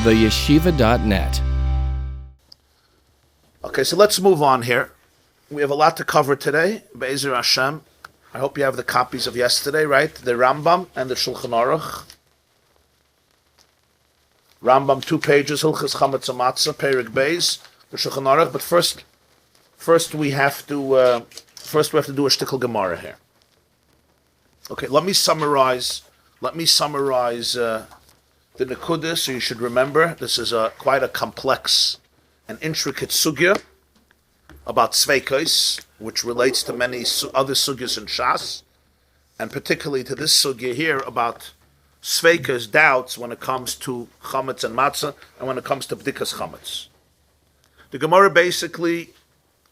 theyeshiva.net. Okay, so let's move on here. We have a lot to cover today. Be'ezer Hashem. I hope you have the copies of yesterday, right? The Rambam and the Shulchan Aruch. Rambam, 2 pages, Hilchos Chametz Matzah, Perek Beis, the Shulchan Aruch. But first we have to do a shtickle Gemarah here. Okay, let me summarize the Nekudah, so you should remember this is quite a complex and intricate sugya about Sveikos, which relates to many other sugyas in Shas, and particularly to this sugya here about Sveikos, doubts when it comes to Chametz and Matzah, and when it comes to B'dikas Chametz. The Gemarah basically,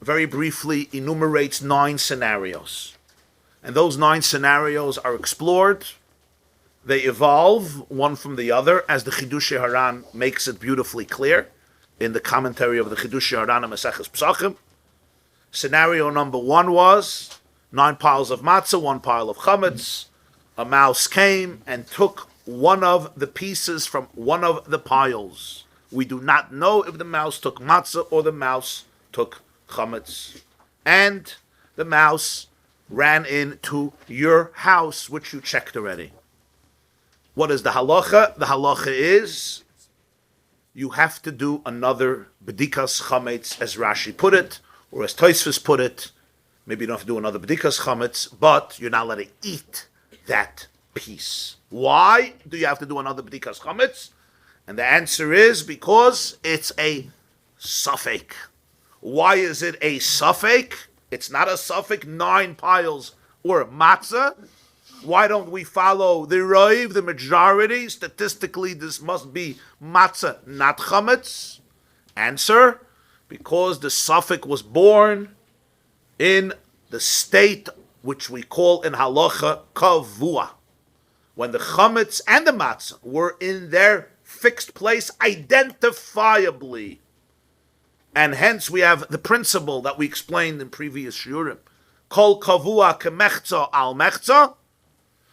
very briefly, enumerates 9 scenarios. And those 9 scenarios are explored. They evolve one from the other, as the Chidushei Haran makes it beautifully clear in the commentary of the Chidushei Haran and Maseches Pesachim. Scenario number 1 was 9 piles of matzah, 1 pile of chametz. A mouse came and took one of the pieces from one of the piles. We do not know if the mouse took matzah or the mouse took chametz. And the mouse ran into your house, which you checked already. What is the halacha? The halacha is you have to do another b'dikas chametz, as Rashi put it, or as Tosfos put it. Maybe you don't have to do another b'dikas chametz, but you're not allowed to eat that piece. Why do you have to do another b'dikas chametz? And the answer is because it's a suffix. Why is it a suffix? It's not a suffix, 9 piles or matzah. Why don't we follow the Rav, the majority? Statistically, this must be matzah, not chametz. Answer, because the suffix was born in the state which we call in halacha kavua, when the chametz and the matzah were in their fixed place identifiably. And hence we have the principle that we explained in previous shiurim. Kol kavua kemechza al mechza.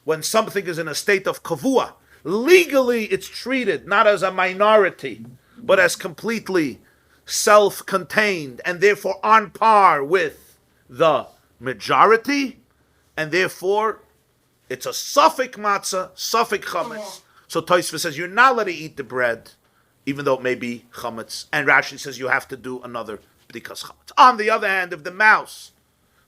When something is in a state of kavua, legally it's treated not as a minority, but as completely self-contained, and therefore on par with the majority, and therefore it's a suffix matzah, suffix chametz. So Tosfos says you're not allowed to eat the bread, even though it may be chametz. And Rashi says you have to do another b'dikas chametz. On the other hand, if the mouse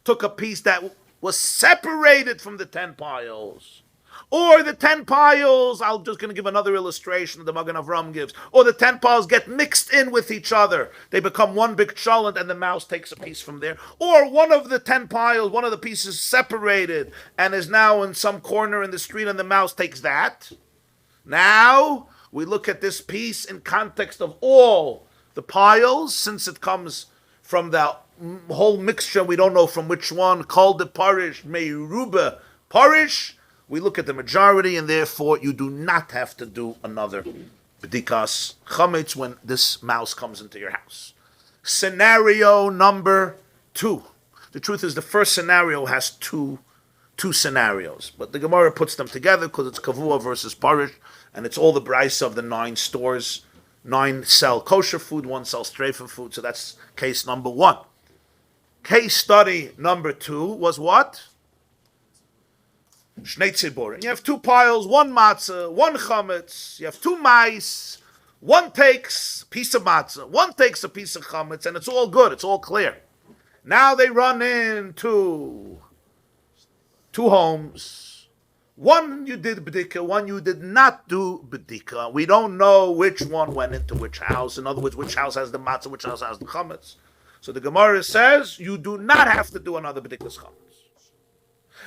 took a piece that was separated from the 10 piles, or the 10 piles, I'm just going to give another illustration that the Magen Avram gives, or the 10 piles get mixed in with each other. They become one big cholent and the mouse takes a piece from there. Or one of the 10 piles, one of the pieces separated and is now in some corner in the street and the mouse takes that. Now, we look at this piece in context of all the piles, since it comes from the whole mixture, we don't know from which one, called the parish, meiruba parish. We look at the majority, and therefore you do not have to do another b'dikas chametz when this mouse comes into your house. Scenario number 2. The truth is the first scenario has two scenarios, but the Gemarah puts them together because it's kavua versus parish, and it's all the brisa of the 9 stores. 9 sell kosher food, 1 sells streifa food, so that's case number 1. Case study number 2 was what? Shnei tziburim. You have 2 piles, 1 matzah, 1 chametz. You have 2 mice. 1 takes a piece of matzah, 1 takes a piece of chametz, and it's all good. It's all clear. Now they run into 2 homes. 1 you did b'dika, 1 you did not do b'dika. We don't know which one went into which house. In other words, which house has the matzah, which house has the chametz. So the Gemarah says you do not have to do another b'dikas chametz.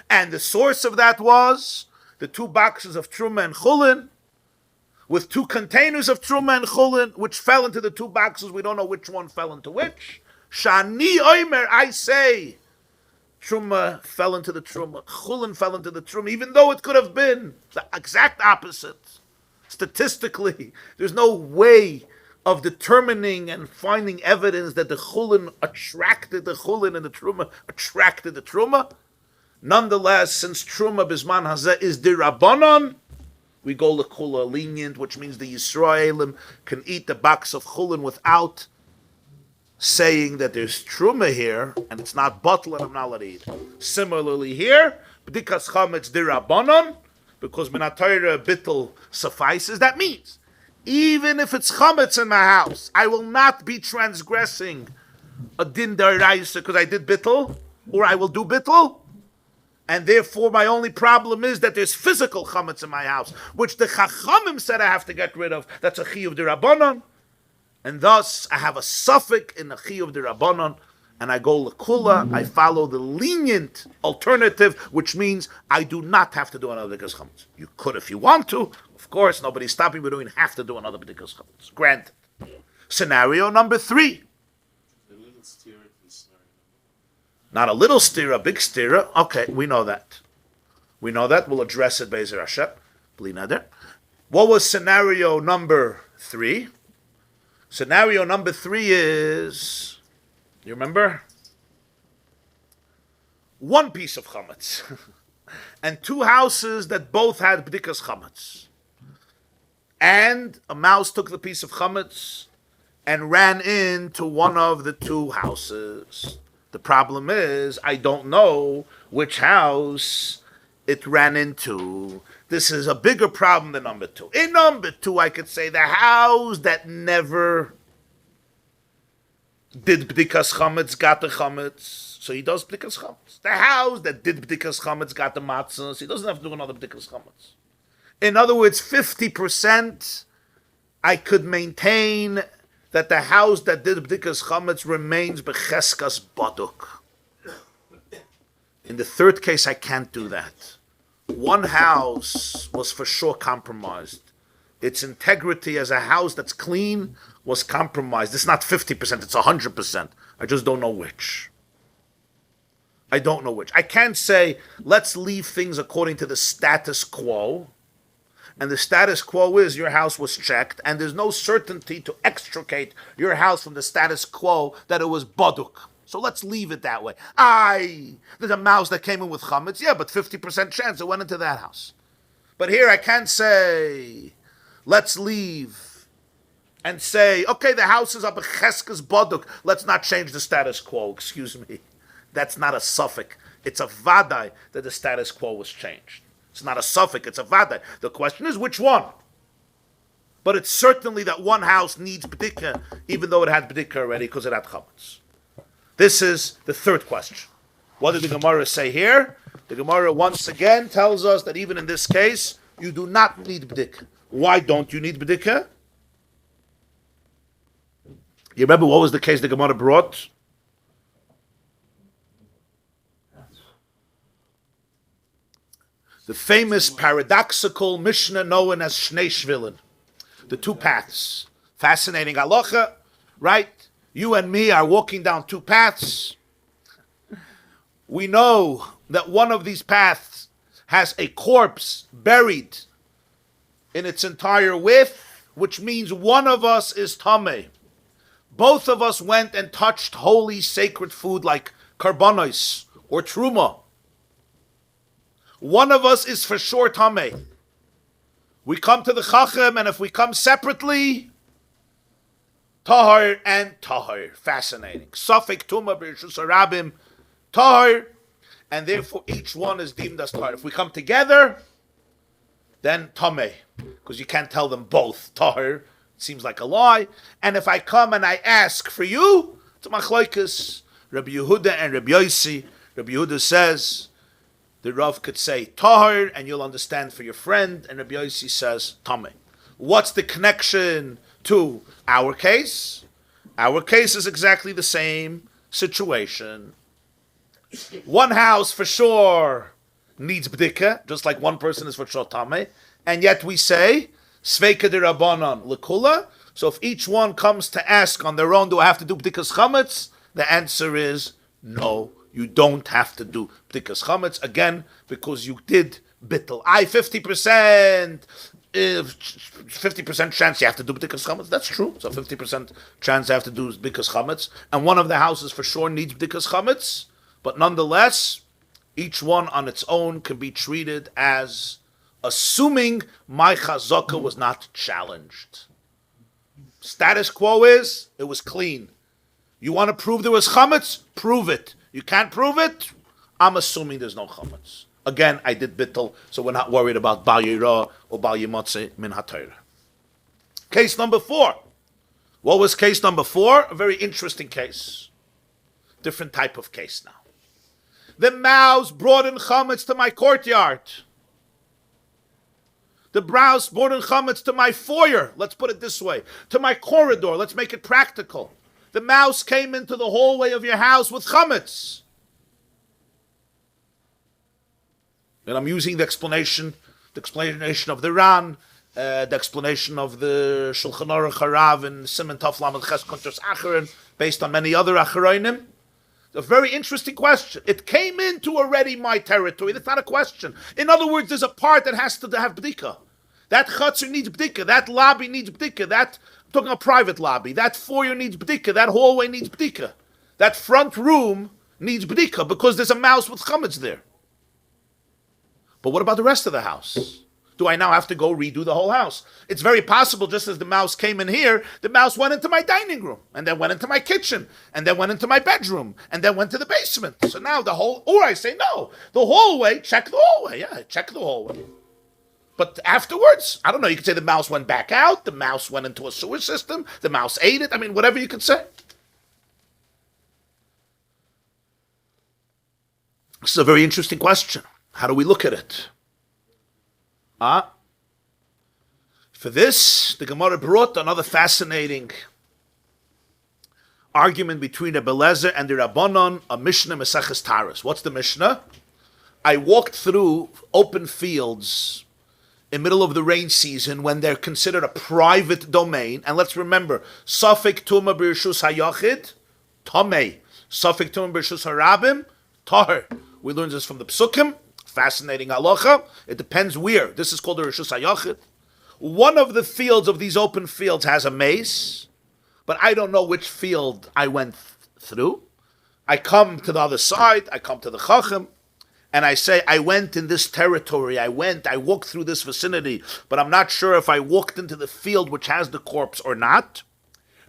And the source of that was the 2 boxes of truma and chulin, with 2 containers of truma and chulin, which fell into the 2 boxes. We don't know which one fell into which. Shani oimer, I say, truma fell into the truma, chulin fell into the truma, even though it could have been the exact opposite. Statistically, there's no way of determining and finding evidence that the chulin attracted the chulin and the truma attracted the truma. Nonetheless, since truma bisman hazeh is dirabanan, we go lekula lenient, which means the Yisraelim can eat the box of chulin without saying that there's truma here, and it's not bottle and I'm not allowed to eat. Similarly here, b'dikas chametz dirabanan, because minatayra bittul suffices. That means, even if it's chametz in my house, I will not be transgressing a din d'oraisa because I did bittul, or I will do bittul, and therefore my only problem is that there's physical chametz in my house, which the chachamim said I have to get rid of. That's a chiyuv d'rabanan, and thus I have a suffix in the chiyuv d'rabanan, and I go lekula. I follow the lenient alternative, which means I do not have to do another b'dikas chametz. You could if you want to, of course. Nobody's stopping you, but you don't have to do another b'dikas chametz. Granted. Scenario number 3. Not a little stira, big stira. Okay, we know that. We'll address it, Be'ezer Hashem. Bli neder. What was scenario number 3? Scenario number 3 is, you remember? 1 piece of chametz and 2 houses that both had b'dikas chametz. And a mouse took the piece of chametz and ran into one of the 2 houses. The problem is, I don't know which house it ran into. This is a bigger problem than number 2. In number 2, I could say the house that never did b'dikas chametz got the chametz, so he does b'dikas chametz. The house that did b'dikas chametz got the matzah, so he doesn't have to do another b'dikas chametz. In other words, 50% I could maintain that the house that did b'dikas chametz remains b'cheskas baduk. In the 3rd case, I can't do that. 1 house was for sure compromised. Its integrity as a house that's clean was compromised. It's not 50%, it's 100%. I just don't know which. I can't say, let's leave things according to the status quo. And the status quo is your house was checked, and there's no certainty to extricate your house from the status quo that it was baduk. So let's leave it that way. There's a mouse that came in with chametz, yeah, but 50% chance it went into that house. But here I can't say, let's leave and say, okay, the house is up a cheskes baduk, let's not change the status quo. Excuse me. That's not a suffix. It's a vadai that the status quo was changed. It's not a suffix, it's a vadai. The question is which one? But it's certainly that 1 house needs b'dika, even though it had b'dika already, because it had chametz. This is the 3rd question. What did the Gemarah say here? The Gemarah once again tells us that even in this case, you do not need b'dika. Why don't you need b'dika? You remember what was the case the Gemarah brought? The famous paradoxical Mishnah known as Shnei Shvilin, the 2 paths. Fascinating halacha, right? You and me are walking down 2 paths. We know that one of these paths has a corpse buried in its entire width, which means one of us is tameh. Both of us went and touched holy sacred food like karbanos or truma. One of us is for sure tameh. We come to the chacham, and if we come separately, tahar and tahar. Fascinating. Safek tuma b'rishus harabim, tahar, and therefore each one is deemed as tahar. If we come together, then tameh, because you can't tell them both tahar. It seems like a lie. And if I come and I ask for you, it's a machlokes, Rabbi Yehuda and Rabbi Yossi. Rabbi Yehuda says the Rav could say tahar, and you'll understand for your friend, and Rabbi Yossi says tameh. What's the connection to our case? Our case is exactly the same situation. 1 house for sure needs b'dika, just like 1 person is for sure tameh, and yet we say sveika d'Rabbanan lekula. So if each one comes to ask on their own, do I have to do b'dikas chametz? The answer is no. You don't have to do b'dikas chametz, again, because you did bittul. 50% chance you have to do b'dikas chametz. That's true. So 50% chance you have to do b'dikas chametz. And one of the houses for sure needs b'dikas chametz. But nonetheless, each one on its own can be treated as assuming my chazaka was not challenged. Status quo is, it was clean. You want to prove there was chametz? Prove it. You can't prove it? I'm assuming there's no chametz. Again, I did bittul, so we're not worried about bal yirah or bal yimotze min haTorah. Case number 4. What was case number 4? A very interesting case. Different type of case now. The mouse brought in chametz to my courtyard. The mouse brought in chametz to my foyer. Let's put it this way. To my corridor. Let's make it practical. The mouse came into the hallway of your house with chametz. And I'm using the explanation of the Ran, the explanation of the Shulchan Aruch Harav and Siman Tov Lamed Ches Kontos Acharon, based on many other Acharonim. A very interesting question. It came into already my territory. That's not a question. In other words, there's a part that has to have bdika. That chutzner needs bdika. That lobby needs bdika. I'm talking a private lobby. That foyer needs bdika. That hallway needs bdika. That front room needs bdika because there's a mouse with chametz there. But what about the rest of the house? Do I now have to go redo the whole house? It's very possible, just as the mouse came in here, the mouse went into my dining room, and then went into my kitchen, and then went into my bedroom, and then went to the basement. So now or I say no, the hallway, check the hallway. Yeah, check the hallway. But afterwards, I don't know, you could say the mouse went back out, the mouse went into a sewer system, the mouse ate it, whatever you could say. This is a very interesting question. How do we look at it? For this, the Gemarah brought another fascinating argument between Rebbe Lezer and the Rabbanon, a Mishnah Maseches Taras. What's the Mishnah? I walked through open fields in middle of the rain season when they're considered a private domain. And let's remember, Safek Tuma B'Rishus HaYachid, Tomei. Safek Tuma B'Rishus HaRabim, Tahir. We learned this from the Psukim. Fascinating halacha. It depends where. This is called the Rishus HaYachid. One of the fields of these open fields has a maze, but I don't know which field I went through. I come to the other side, I come to the Chaim, and I say, I went in this territory, I walked through this vicinity, but I'm not sure if I walked into the field which has the corpse or not.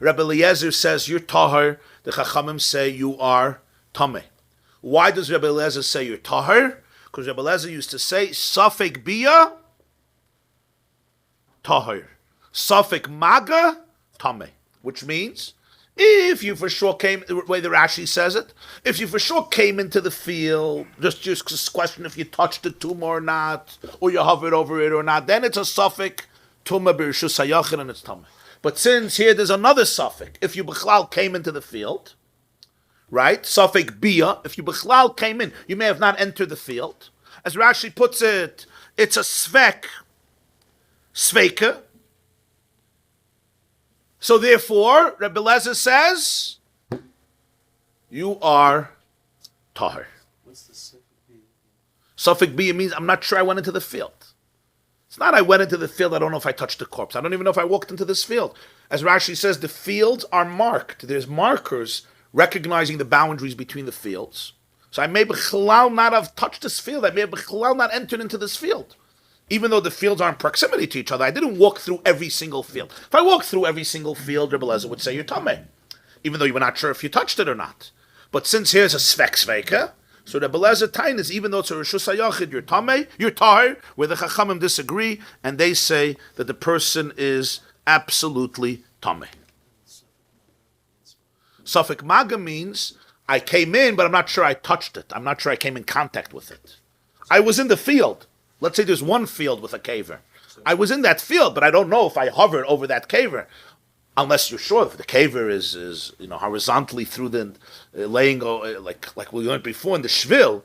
Rabbi Eliezer says, you're tahar. The Chachamim say, you are tameh. Why does Rabbi Eliezer say you're tahar? Because Rabbi Eliezer used to say, Safek Bia, Tahir. Safek Maga, Tameh. Which means, if you for sure came, the way the Rashi says it, if you for sure came into the field, just question if you touched the tumor or not, or you hovered over it or not, then it's a Safek, Tumah B'Rishus HaYachid, and it's Tameh. But since here there's another Safek, if you B'chlal came into the field, right? Safek Bia, if you B'chlal came in, you may have not entered the field. As Rashi puts it, it's a Sveka. So therefore, Rebbe Lezer says, you are Tahir. What's the Safek Bia? Safek Bia means, I'm not sure I went into the field. It's not I went into the field, I don't know if I touched the corpse. I don't even know if I walked into this field. As Rashi says, the fields are marked. There's markers recognizing the boundaries between the fields. So I may b'chalal not have touched this field. I may have b'chalal not entered into this field. Even though the fields are in proximity to each other, I didn't walk through every single field. If I walked through every single field, Rebbe Lezer would say you're tameh, even though you were not sure if you touched it or not. But since here's a sveka, so Rebbe Lezer tain is, even though it's a Rishus HaYachid, you're tameh, you're tahir, where the Chachamim disagree, and they say that the person is absolutely tameh. Safek Maga means, I came in, but I'm not sure I touched it. I'm not sure I came in contact with it. I was in the field. Let's say there's one field with a caver. I was in that field, but I don't know if I hovered over that caver. Unless you're sure if the caver is horizontally through the laying, like we learned before in the Shvil,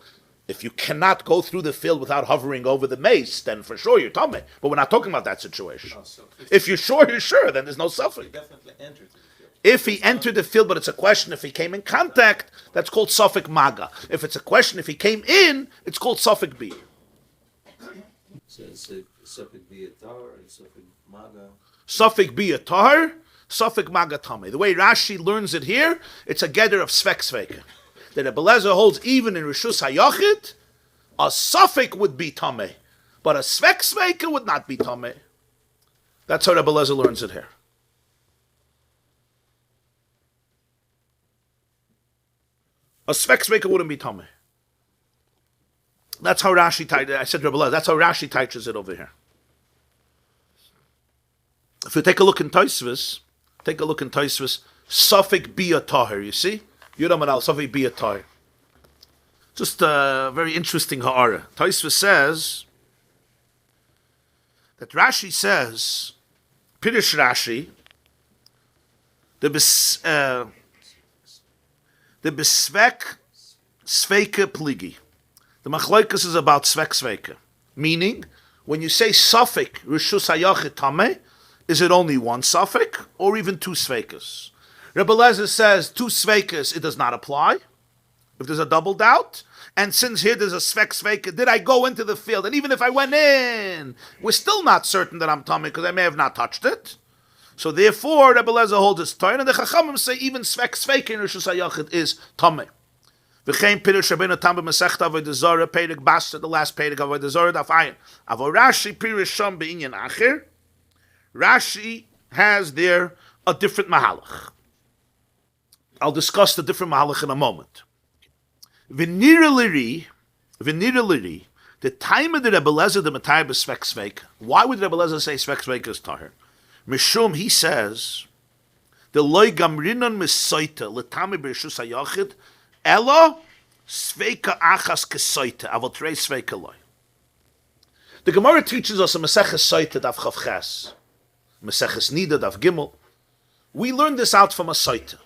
if you cannot go through the field without hovering over the mace, then for sure you're tameh. But we're not talking about that situation. Oh, so if you're sure, you're sure, then there's no suffering. He definitely entered the field. If he entered the field, but it's a question if he came in contact, that's called Safek Maga. If it's a question if he came in, it's called Safek Bi. So it's Safek Bia Tahir and Safek Maga. Safek Bia Tahir, Safek Maga Tameh. The way Rashi learns it here, it's a gather of Sveka. That Rebbe Lezer holds even in Rishus HaYachid, a Safek would be Tameh. But a svek sveika would not be tameh. That's how Rebbe Lezer learns it here. A svek sveika wouldn't be tameh. That's how Rashi teaches. I said Rebbe Lezer. That's how Rashi teaches it over here. If you take a look in Tetzaveh, Safek Bia Tahir, you see? Yudam Anal, Safek Bia Tahir. Just a very interesting ha'ara. Tetzaveh says that Rashi says, Pirush Rashi, the besvek sveika pligi. The machlokes is about svek sveika. Meaning, when you say Safek Rishus Hayachid Tameh, is it only one suffix or even two sveikas? Rebbe Lezer says two sveikas, it does not apply if there's a double doubt. And since here there's a svek sveika, did I go into the field? And even if I went in, we're still not certain that I'm tummy because I may have not touched it. So therefore, Rebbe Lezer holds his turn, and the Chachamim say even svek sveika in Rishus HaYachid is tummy. V'chein Pirush Rabbeinu Tam b'Masechta Avodah Zarah Perek Basta, the last Perek Avodah Zarah Daf Ayin. Avo Rashi Pirush Sham B'inyan Acher. Rashi has there a different mahalach. I'll discuss the different mahalach in a moment. V'niraliri, the time of the Rebbe Lezer, the Matai b'Svek Sveik. Why would Rebbe Lezer say Svek Sveik is tahir? Mishum, he says, the loy gamrinon misoita l'tami b'Rishus HaYachid elo sveika achas kesoita avotrei sveika loy. The Gemarah teaches us a Maseches Soita Daf Chav Ches. Maseches Nida Daf Gimel. We learned this out from a Soita.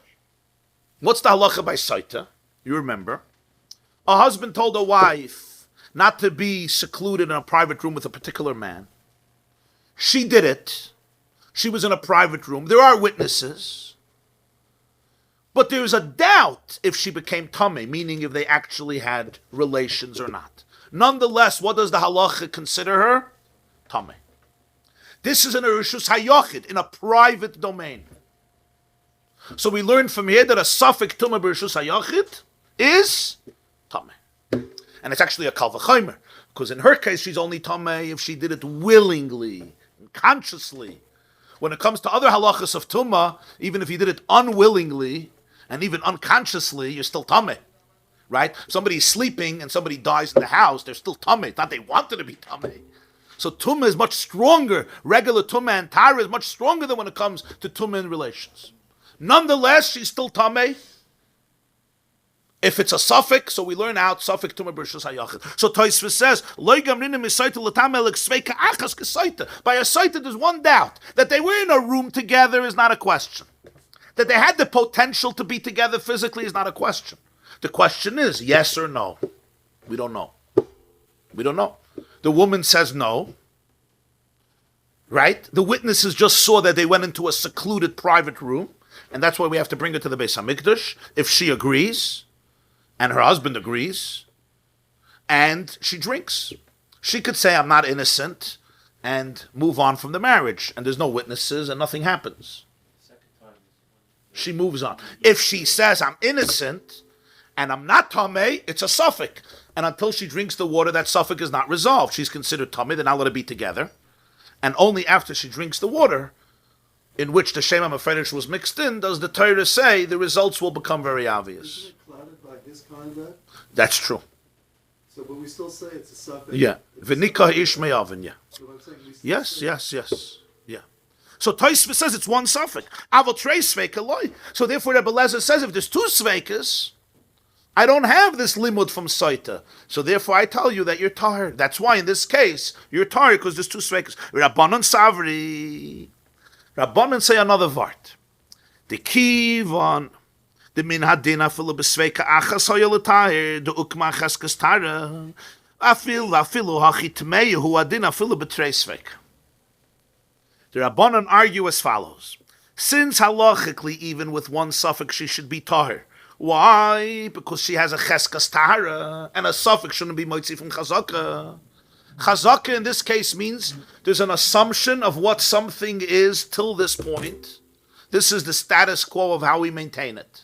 What's the halacha by Soita? You remember. A husband told a wife not to be secluded in a private room with a particular man. She did it. She was in a private room. There are witnesses. But there's a doubt if she became tameh, meaning if they actually had relations or not. Nonetheless, what does the halacha consider her? Tameh. This is in a Rishus HaYachid, in a private domain. So we learn from here that a suffix tumah b'Rishus HaYachid is tameh. And it's actually a kal v'chomer, because in her case, she's only tameh if she did it willingly, consciously. When it comes to other halachas of tumah, even if you did it unwillingly, and even unconsciously, you're still tameh. Right? Somebody's sleeping and somebody dies in the house, they're still tameh. It's not they wanted to be tameh. So tumah is much stronger. Regular tumah and tara is much stronger than when it comes to tumah in relations. Nonetheless, she's still tameh. If it's a suffix, so we learn out suffix tumah b'Rishus HaYachid. So Tosfos says, "Lo gamrina misaita l'tameh l'ksveika achas kesaita." By a saita, there's one doubt that they were in a room together is not a question. That they had the potential to be together physically is not a question. The question is yes or no. We don't know. We don't know. The woman says no. Right? The witnesses just saw that they went into a secluded private room, and that's why we have to bring her to the Beis HaMikdash. If she agrees, and her husband agrees, and she drinks, she could say, I'm not innocent, and move on from the marriage, and there's no witnesses, and nothing happens. She moves on. If she says, I'm innocent, and I'm not tameh, it's a suffix. And until she drinks the water, that suffix is not resolved. She's considered tameh, they're not allowed to be together. And only after she drinks the water, in which the Shem HaMefresh was mixed in, does the Torah say the results will become very obvious. Isn't it clouded by his conduct? That's true. So, but we still say it's a suffix. Yeah. V'nikah ish me'avin, yeah. So I'm saying we still Yes, say- yes, yes. Yeah. So Tosfos says it's one suffix. Avol trei sveika loy. So therefore Rebbe Lezer says if there's two sveikas, I don't have this limud from Saita. So therefore I tell you that you're tahir. That's why in this case, you're tahir because there's two sveikas. Rabbanon savri. Rabbanon say another vart. The kivon. The min hadina afilu b'sveika achas hoya l'tahir. The ukma achas kastara. Afilu hachi tmei hu adina afilu b'trei sveika. The Rabbanon argue as follows. Since halachically, even with one suffix, she should be tahir. Why? Because she has a cheskas tahara, and a suffix shouldn't be moitzi from chazaka. Chazaka in this case means there's an assumption of what something is till this point. This is the status quo of how we maintain it.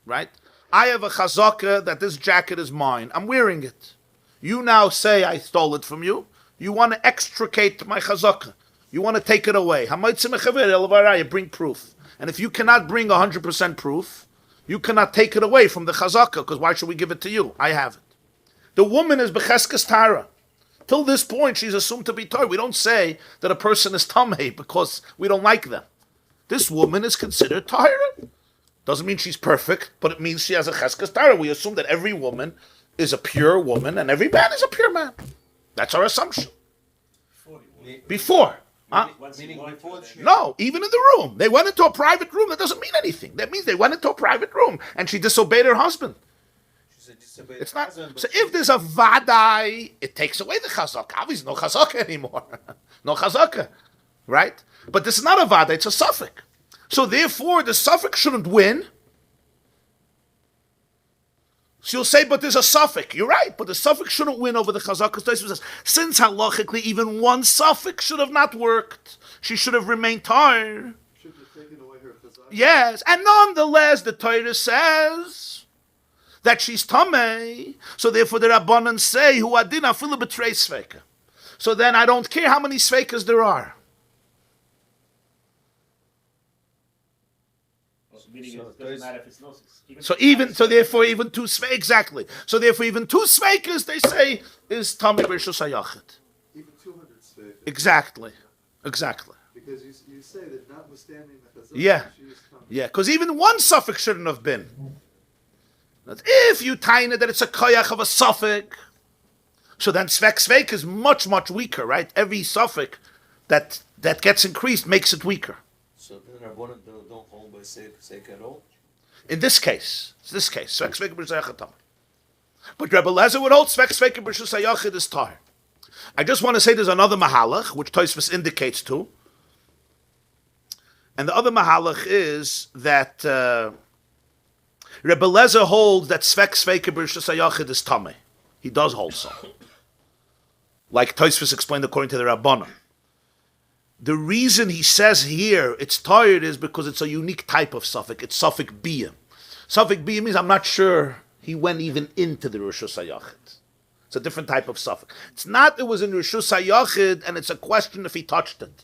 Right? I have a chazaka that this jacket is mine. I'm wearing it. You now say I stole it from you. You want to extricate my chazaka. You want to take it away. You bring proof. And if you cannot bring 100% proof, you cannot take it away from the chazaka, because why should we give it to you? I have it. The woman is becheskes tara. Till this point, she's assumed to be tar. We don't say that a person is tamei because we don't like them. This woman is considered tahira. Doesn't mean she's perfect, but it means she has a cheskes tara. We assume that every woman is a pure woman and every man is a pure man. That's our assumption. Before. Meaning before she... No, even in the room. They went into a private room. That doesn't mean anything. That means they went into a private room and she disobeyed her husband. It's not. So if there's a vadai, it takes away the chazaka. Obviously, no chazaka anymore. No chazaka, right? But this is not a vadai; it's a suffix. So therefore, the suffix shouldn't win. So you'll say, but there's a suffix. You're right, but the suffix shouldn't win over the chazaka. Says, since halachically, even one suffix should have not worked. She should have remained tar. Should have taken away her chazaka. Yes, and nonetheless, the Torah says that she's tamei, so therefore the Rabbanan say, "Hu adin afilu b'trei sveika." So then I don't care how many sveikas there are. Meaning it doesn't matter if it's no. So therefore even two sveikas, exactly. So therefore even two sveikas, they say, is tamei b'rishus hayachid. Even 200 sveika. Exactly. Because you say that notwithstanding the chazaka, Yeah. she is tamei. Yeah, because even one suffix shouldn't have been. If you tine it that it's a koyach of a suffix, so then sveik is much, much weaker, right? Every suffix that gets increased makes it weaker. So then Rabbanan don't hold by sake at all? In this case, sveik b'rishus hayachid. But Rebbe Lezer would hold sveik b'rishus hayachid is tar. I just want to say there's another mahalach, which Tosfos indicates to. And the other mahalach is that Rebbe Lezer holds that sveik b'rishus hayachid is tamei. He does hold so. Like Tosfos explained according to the Rabbanan. The reason he says here it's tired is because it's a unique type of suffix. It's suffix biyah. Suffix biyah means I'm not sure he went even into the rishus hayachid. It's a different type of suffix. It's not it was in rishus hayachid and it's a question if he touched it.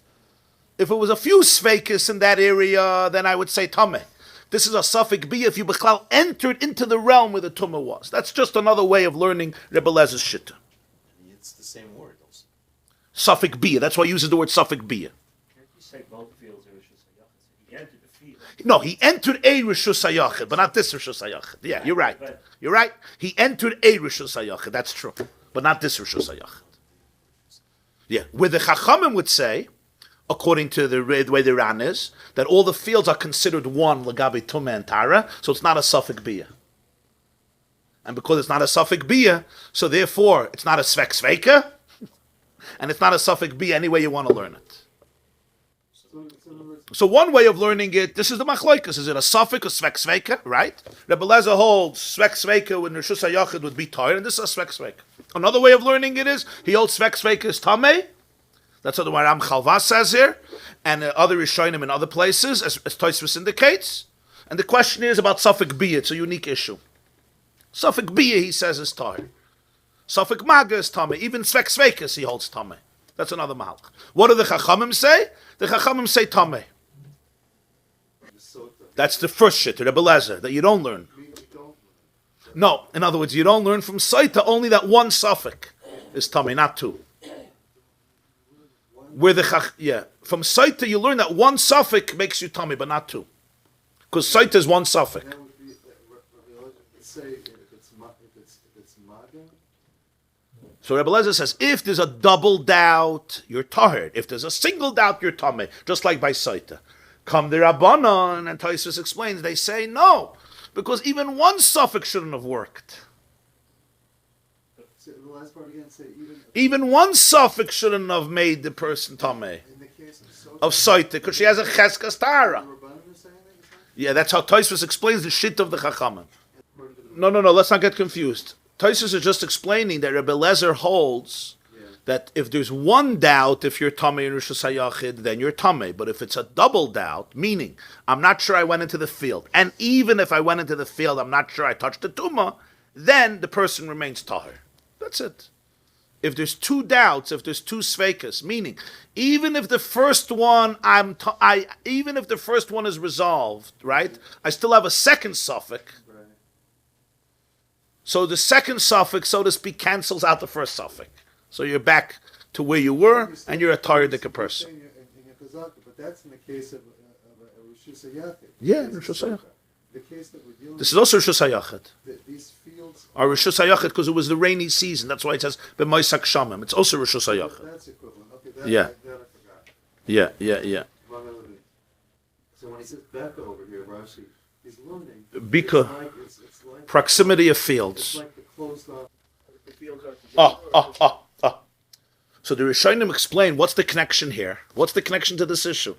If it was a few sveikis in that area, then I would say tameh. This is a suffix biyah if you b'chlal entered into the realm where the tumah was. That's just another way of learning Rebbe Lezer's shitta. It's the same word also. Suffix biyah. That's why he uses the word suffix biyah. Can't you say both fields are Rishus Hayachid? He entered the field. No, he entered a rishus hayachid, but not this rishus hayachid. Yeah, you're right. You're right. He entered a rishus hayachid. That's true, but not this rishus hayachid. Yeah, where the Chachamim would say, according to the way the Ran is, that all the fields are considered one lagabi tumah and tara, so it's not a suffix biyah. And because it's not a suffix biyah, so therefore it's not a svek sveika, and it's not a suffix biyah any way you want to learn it. So in other words, So one way of learning it, this is the machlokes. Is it a suffix or svek sveika, right? Rebbe Lezer holds svek sveika when rishus hayachid would be tired, and this is a svek sveika. Another way of learning it is he holds svek sveika is tamei. That's what the Maram Chalvas says here, and other Rishonim in other places, as Tosfos indicates. And the question is about suffix biyah. It's a unique issue. Suffix biyah, he says, is tar. Suffix maga is tamei. Even svek sveikas he holds tamei. That's another mahal. What do the Chachamim say? The Chachamim say tamei. the sota. That's the first shit, Rebbe Lezer, that you don't learn. We don't. No, in other words, you don't learn from Saita only that one suffix is tamei, not two. Where the from Saita you learn that one suffix makes you tamei, but not two, because Saita is one suffix. That would be say if it's maga. So Rebbe Lezer says, if there's a double doubt, you're tahir. If there's a single doubt, you're tamei, just like by Saita. Come the Rabbanan, and Tosfos explains, they say no, because even one suffix shouldn't have worked. Say the last part again. Say Even one suffix shouldn't have made the person tamei in the case of sota. of Saita, because she has a cheskas tara. The Rabbanan are saying that. You're saying? Yeah, that's how Tosfos explains the shit of the Chachamim. According to the No, let's not get confused. Tosfos is just explaining that Rebbe Lezer holds that if there's one doubt, if you're tamei in rishus hayachid, then you're tamei. But if it's a double doubt, meaning I'm not sure I went into the field, and even if I went into the field, I'm not sure I touched the tumah, then the person remains tahir. That's it. if there's two doubts, if there's two sveikas, meaning even if the first one even if the first one is resolved, right? I still have a second suffix. Right. So the second suffix, so to speak, cancels out the first suffix. So you're back to where you were, and you're a Tarydik person. In your Chazaka, but that's in the case of a Rishus HaYachid. Yeah, Rishus HaYachid. The case that we're dealing This is also Rishus HaYachid. these fields Or Rishus HaYachid, because it was the rainy season. That's why it says B'moisak Shamim. It's also Rishus HaYachid. That's equivalent. Okay, that, Yeah. that I forgot. Yeah. Among other things. So when he says Becca over here, Rashi, he's learning. Bika, It's like proximity of it's fields. like the closed off. The fields are together. So the Rishonim explain what's the connection here. What's the connection to this issue?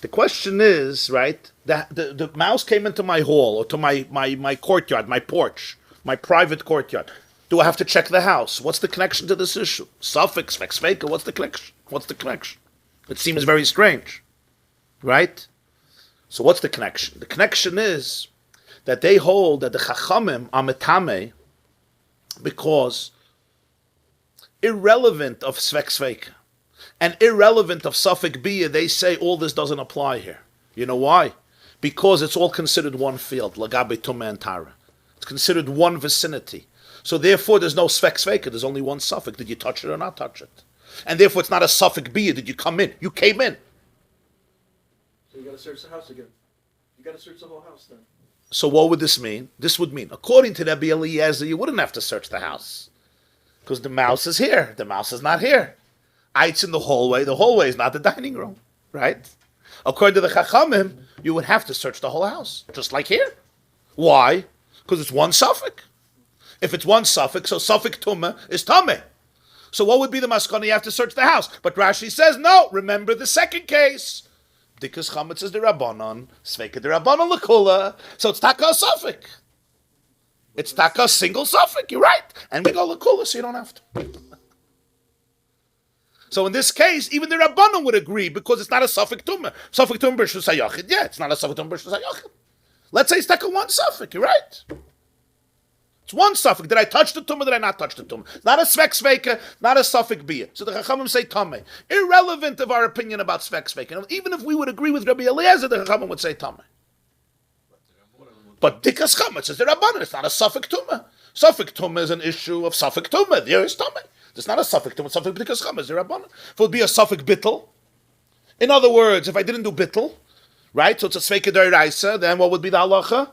The question is, right, the mouse came into my hall or to my courtyard, my porch, my private courtyard. Do I have to check the house? What's the connection to this issue? Suffix, vexveka, what's the connection? What's the connection? It seems very strange, right? So what's the connection? The connection is that they hold that the Chachamim are metame because irrelevant of svek and irrelevant of suffix bia, they say all this doesn't apply here. You know why? Because it's all considered one field, lagabe tumah and tara. It's considered one vicinity. So therefore there's no svek, there's only one suffix. Did you touch it or not touch it? And therefore it's not a suffix bia. Did you come in? You came in. So you got to search the house again. You got to search the whole house then. So what would this mean? This would mean, according to Rabbi Eliezer, you wouldn't have to search the house. Because the mouse is here. The mouse is not here. It's in the hallway. The hallway is not the dining room. Right? According to the Chachamim, you would have to search the whole house. Just like here. Why? Because it's one suffix. If it's one suffix, so suffix tumah is tameh. So what would be the maskana? You have to search the house. But Rashi says, no, remember the second case. Dikas chametz is the rabbanon, sveika the rabbanon lekula. So it's taka a suffix. It's taka a single suffix, you're right. And we go lekula, so you don't have to. So in this case, even the rabbanon would agree, because it's not a suffix tumah. Suffix tumah b'rishus hayachid, yeah, it's not a suffix tumah b'rishus hayachid. Let's say it's taka one suffix, you're right. It's one suffix. Did I touch the tumah? Did I not touch the tumah? It's not a svek sveika, not a suffix bia. So the Chachamim say tameh. Irrelevant of our opinion about svek sveika. Even if we would agree with Rabbi Eliezer, the Chachamim would say tameh. But dikas chametz is the rabbanon. It's not a suffix tumah. Suffix tumah is an issue of suffix tumah. There is tameh. It's not a suffix tumah. Suffix dikas chametz is the rabbanon. If it would be a suffix bittel, in other words, if I didn't do bittel, right? So it's a sveika d'oraisa. Then what would be the halacha?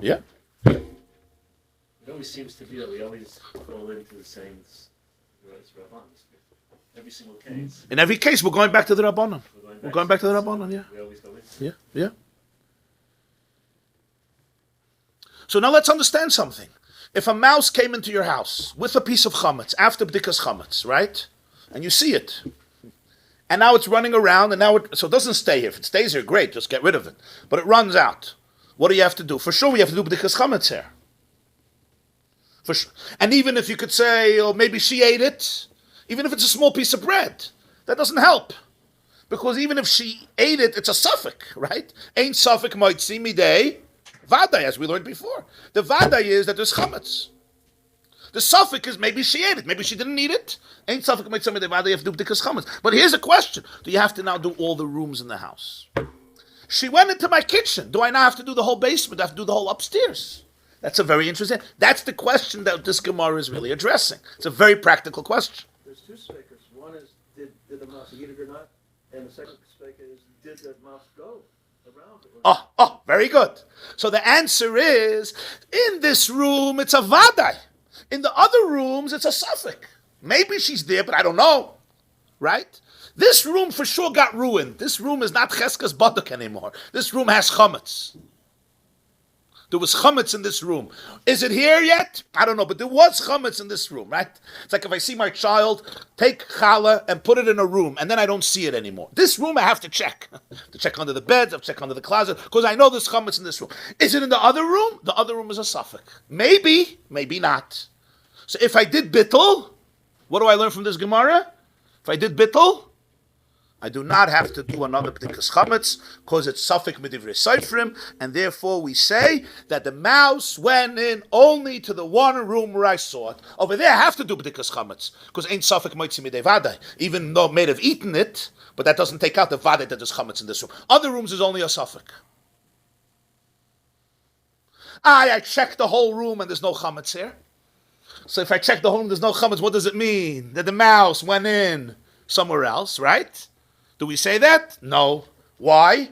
Yeah. It always seems to be that we always fall into the same rabbans. Every single case. In every case, we're going back to the rabbanon. We're going back to the rabbanon, yeah. We always go into. Yeah. So now let's understand something. If a mouse came into your house with a piece of chametz, after b'dikas chametz, right? And you see it. And now it's running around, and so it doesn't stay here. If it stays here, great, just get rid of it. But it runs out. What do you have to do? For sure, we have to do b'dikas chametz here. For sure. And even if you could say, oh, maybe she ate it, even if it's a small piece of bread, that doesn't help. Because even if she ate it, it's a suffix, right? Ain't suffix moitzi midei vaday, as we learned before. The vaday is that there's chametz. The suffix is maybe she ate it, maybe she didn't eat it. Ain't suffix moitzi midei vaday, you have to do b'dikas chametz. But here's a question. Do you have to now do all the rooms in the house? She went into my kitchen. Do I now have to do the whole basement? Do I have to do the whole upstairs? That's a very interesting. That's the question that this Gemarah is really addressing. It's a very practical question. There's two speakers. One is did the mouse eat it or not, and the second speaker is did the mouse go around it? Oh, very good. So the answer is, in this room it's a vaday. In the other rooms it's a suffix. Maybe she's there, but I don't know. Right? This room for sure got ruined. This room is not cheskas baduk anymore. This room has chametz. There was chametz in this room. Is it here yet? I don't know, but there was chametz in this room, right? It's like if I see my child take challah and put it in a room, and then I don't see it anymore. This room I have to check. To check under the beds, I have to check under the closet, because I know there's chametz in this room. Is it in the other room? The other room is a suffix. Maybe, maybe not. So if I did bittul, what do I learn from this Gemarah? If I did bittul, I do not have to do another b'dikas chametz because it's suffik medivrei seifrim, and therefore we say that the mouse went in only to the one room where I saw it. Over there, I have to do b'dikas chametz because ain't suffik moitzi midei vadai, even though it may have eaten it, but that doesn't take out the vadai that there's chametz in this room. Other rooms is only a suffik. I checked the whole room and there's no chametz here. So if I check the whole room, there's no chametz. What does it mean? That the mouse went in somewhere else, right? Do we say that? No. Why?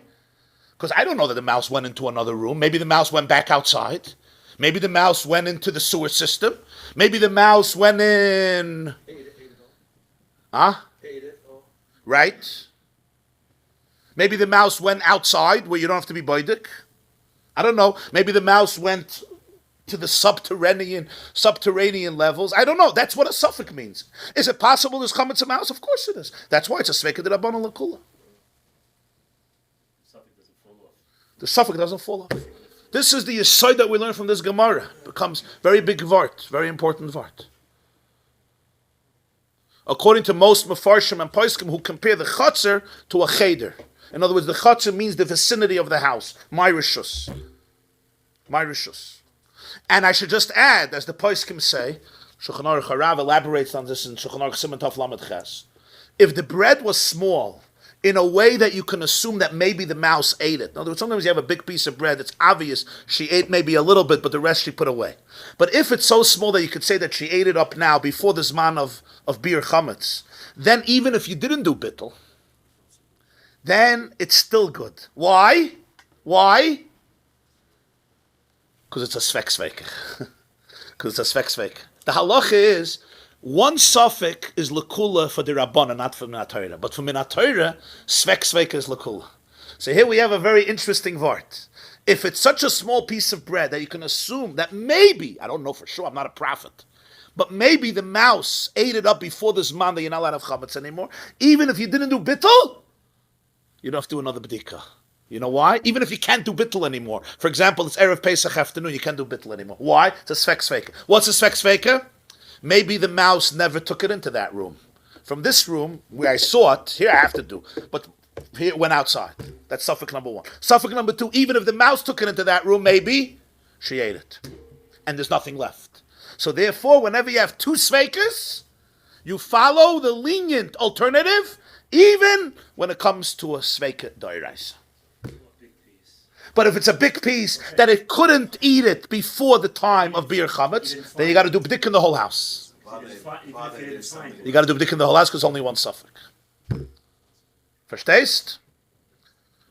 Because I don't know that the mouse went into another room. Maybe the mouse went back outside. Maybe the mouse went into the sewer system. Maybe the mouse went in... Right? Maybe the mouse went outside where you don't have to be boidik. I don't know. Maybe the mouse went to the subterranean levels. I don't know. That's what a suffix means. Is it possible there's chametz a mouse? Of course it is. That's why it's a sveika de rabbanon lakula. The suffix doesn't fall off. This is the yesod that we learn from this Gemarah. It becomes very big vart, very important vart. According to most mefarshim and poskim who compare the chotzer to a cheder. In other words, the chotzer means the vicinity of the house. My rishus. And I should just add, as the poskim say, Shulchan Aruch Harav elaborates on this in Shulchan Aruch Siman Tov Lamed Ches. If the bread was small, in a way that you can assume that maybe the mouse ate it. In other words, sometimes you have a big piece of bread, it's obvious she ate maybe a little bit, but the rest she put away. But if it's so small that you could say that she ate it up now, before the zman of bir chametz, then even if you didn't do bittul, then it's still good. Why? Because it's a svek. The halacha is, one suffix is lakula for the Rabbana, not for Minat Torah. But for Minat Torah, svek is lakula. So here we have a very interesting vart. If it's such a small piece of bread that you can assume that maybe, I don't know for sure, I'm not a prophet, but maybe the mouse ate it up before this man that you're not allowed to have chametz anymore, even if you didn't do bittul, you don't have to do another b'dika. You know why? Even if you can't do bittul anymore. For example, it's Erev Pesach afternoon, you can't do bittul anymore. Why? It's a svek. What's a svek? Maybe the mouse never took it into that room. From this room, where I saw it, here I have to do. But here it went outside. That's suffix number one. Suffix number two, even if the mouse took it into that room, maybe she ate it. And there's nothing left. So therefore, whenever you have two sveikas, you follow the lenient alternative, even when it comes to a sveika doiraisa. But if it's a big piece that it couldn't eat it before the time of Bir Chametz, then you got to do b'dik in the whole house. You got to do b'dik in the whole house because only one suffix. Verstehst?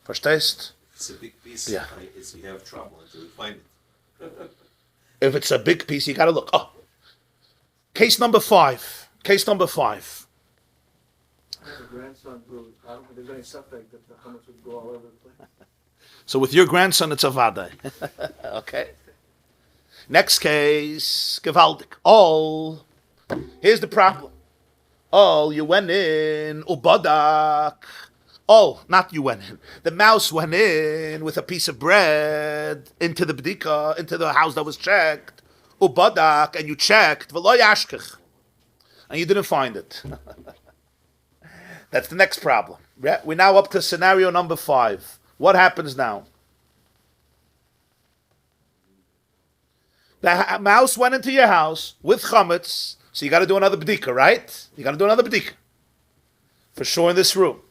It's a big piece. Yeah. You have trouble until you find it. If it's a big piece, you got to look. Oh, case number five. I have a grandson who, I don't think there's any suffix that the chametz would go all over the place. So with your grandson, it's a vadai. Okay. Next case, gewaldig. All. Here's the problem. All, you went in, ubadak. All, not you went in. The mouse went in with a piece of bread into the bdika, into the house that was checked. Ubadak, and you checked, v'lo yashkech. And you didn't find it. That's the next problem. We're now up to scenario number 5. What happens now? The mouse went into your house with chametz, so you got to do another b'dika, right? You got to do another b'dika. For sure in this room.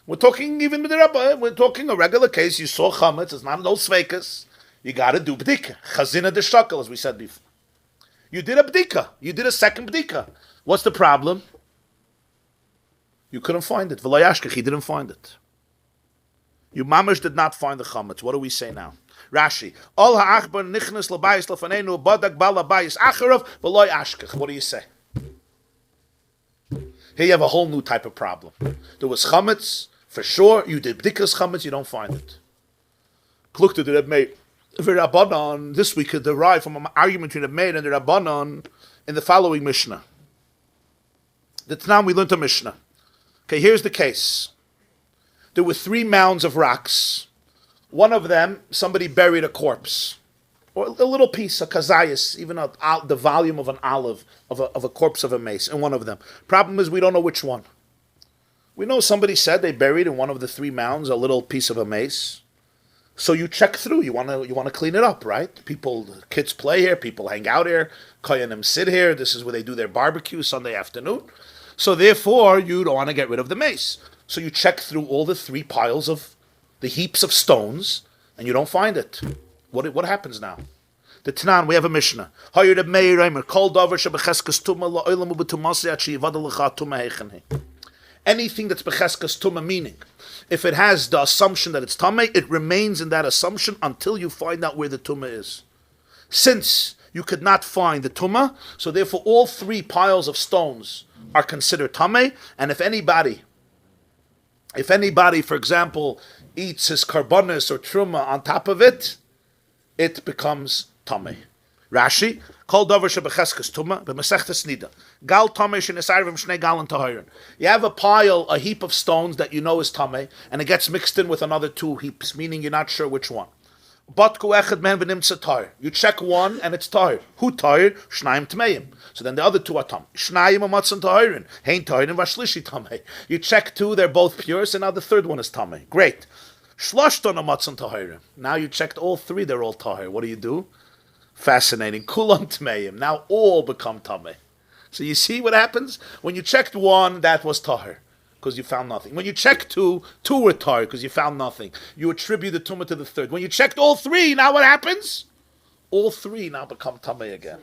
We're talking even with the Rabbi, we're talking a regular case, you saw chametz, it's not no sveikas, you got to do b'dika. Chazina de shakel, as we said before. You did a b'dika, you did a second b'dika. What's the problem? You couldn't find it. V'lo yashkech, he didn't find it. You mamash did not find the chametz. What do we say now? Rashi. All ha'achbar nichnas labayis lafanenu badak bal labayis acharov v'loy ashkech. What do you say? Here you have a whole new type of problem. There was chametz, for sure. You did b'dikas chametz, you don't find it. Klukta the Rabbi Rabbanon. This we could derive from an argument between Rabbi and the Rabbanon in the following Mishnah. The Tanam we learned a Mishnah. Okay, here's the case. There were 3 mounds of rocks. One of them, somebody buried a corpse. Or a little piece, a kazayas, even the volume of an olive, of a corpse of a mace, in one of them. Problem is we don't know which one. We know somebody said they buried in one of the 3 mounds a little piece of a mace. So you check through. You want to clean it up, right? Kids play here. People hang out here. Koyanim sit here. This is where they do their barbecue Sunday afternoon. So therefore, you don't want to get rid of the mace. So you check through all the 3 piles of the heaps of stones, and you don't find it. What happens now? The Tanan, we have a Mishnah. Anything that's becheskas tumah, meaning if it has the assumption that it's tameh, it remains in that assumption until you find out where the tumah is. Since you could not find the tumah, so therefore all 3 piles of stones are considered tameh, and if anybody, for example, eats his karbonis or truma on top of it, it becomes tameh. Rashi, Kol davar shebecheskes tuma b'masechtes nida. Gal tameh shenesarvim shnei galen tahirin. You have a heap of stones that you know is tameh, and it gets mixed in with another 2 heaps, meaning you're not sure which one. Batku echad men v'nimtza tahir. You check one and it's tahir. Who tahir? Shnayim tmeim. So then the other 2 are tameh. Shnayim amatzan tahirin. Hein tahirin v'ashlishi tameh. You check 2, they're both pure, so now the 3rd one is tameh. Great. Shlashton amatzan tahirin. Now you checked all 3, they're all tahir. What do? Fascinating. Kulam tmeim. Now all become tameh. So you see what happens? When you checked 1, that was tahir, because you found nothing. When you checked 2, 2 were tahir, because you found nothing. You attribute the tumah to the 3rd. When you checked all 3, now what happens? All 3 now become tameh again.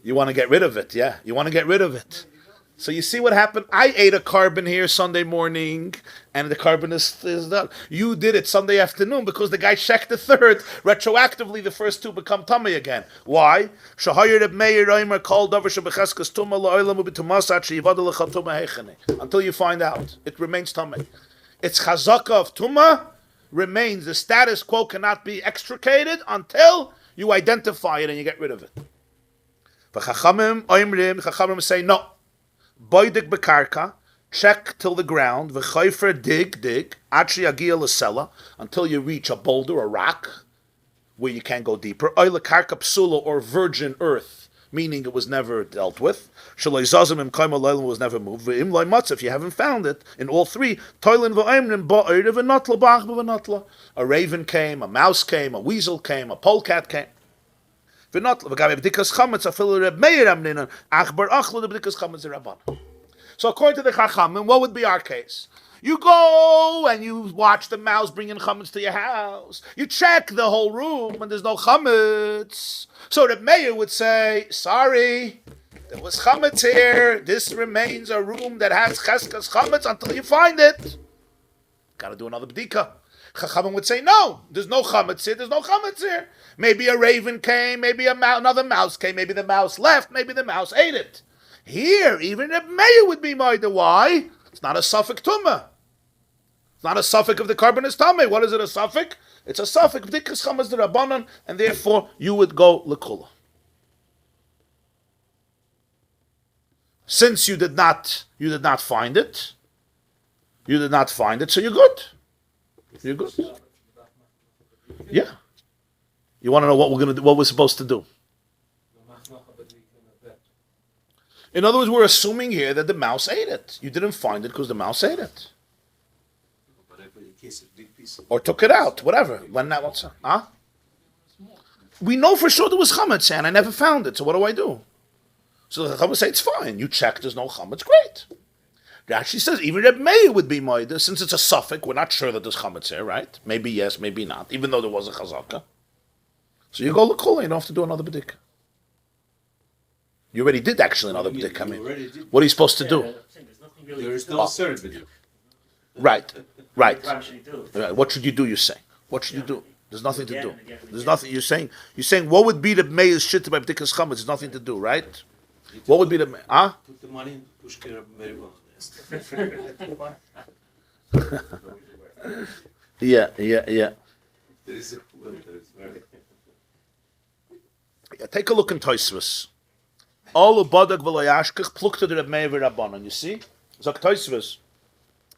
You want to get rid of it, yeah. You want to get rid of it. So you see what happened? I ate a carbon here Sunday morning, and the carbon is done. You did it Sunday afternoon because the guy checked the 3rd. Retroactively, the first 2 become tamei again. Why? Until you find out. It remains tamei. Its chazaka of tumah remains. The status quo cannot be extricated until you identify it and you get rid of it. Chachamim say no. Boidik bekarka, check till the ground. V'chayfer dig, atri agia l'sela, until you reach a boulder, a rock, where you can't go deeper. Oile karka psula, or virgin earth, meaning it was never dealt with. Shaloi zazim im kaima leilim, was never moved. V'im loy matz, if you haven't found it, in all 3, toilin v'oimrim ba'oire v'notla ba'ach v'notla. A raven came, a mouse came, a weasel came, a polecat came. So according to the Chachamim, what would be our case? You go and you watch the mouse bring in chametz to your house. You check the whole room and there's no chametz. So the mayor would say, sorry, there was chametz here. This remains a room that has cheskas chametz until you find it. Got to do another b'dika. Chachamim would say, no, there's no chametz here, there's no chametz here. Maybe a raven came, maybe another mouse came, maybe the mouse left, maybe the mouse ate it. Here, even a mayor would be moida. Why? It's not a suffix tumah. It's not a suffix of the carbonus tameh. What is it, a suffix? It's a suffix, b'dikas chametz d'Rabbanan, and therefore you would go lekula. Since you did not find it, so you're good. You're good. Yeah. You want to know what we're supposed to do? In other words, we're assuming here that the mouse ate it. You didn't find it because the mouse ate it. Or took it out, whatever. When that, what's that? Huh? We know for sure there was chametz and I never found it, so what do I do? So the chametz say, it's fine. You check, there's no chametz, great. Rashi says, even Reb Meir would be moida, since it's a suffix, we're not sure that there's chametz here, right? Maybe yes, maybe not, even though there was a chazaka. So you go l'kula, you don't have to do another b'dik. You already did actually another b'dik. I mean, what are you supposed to do? There is no third b'dik. Right. What should you do, you're saying? What should you do? There's nothing to do. There's nothing, you're saying what would be the Meir's shit by b'dikas chametz? There's nothing to do, right? What would be the, huh? Put the money in Pushkin of Meribah. Yeah. Take a look in Tosfos. All ubadak v'layashkach plukta the Reb Meir v'Rabbanan. You see, zok Tosfos.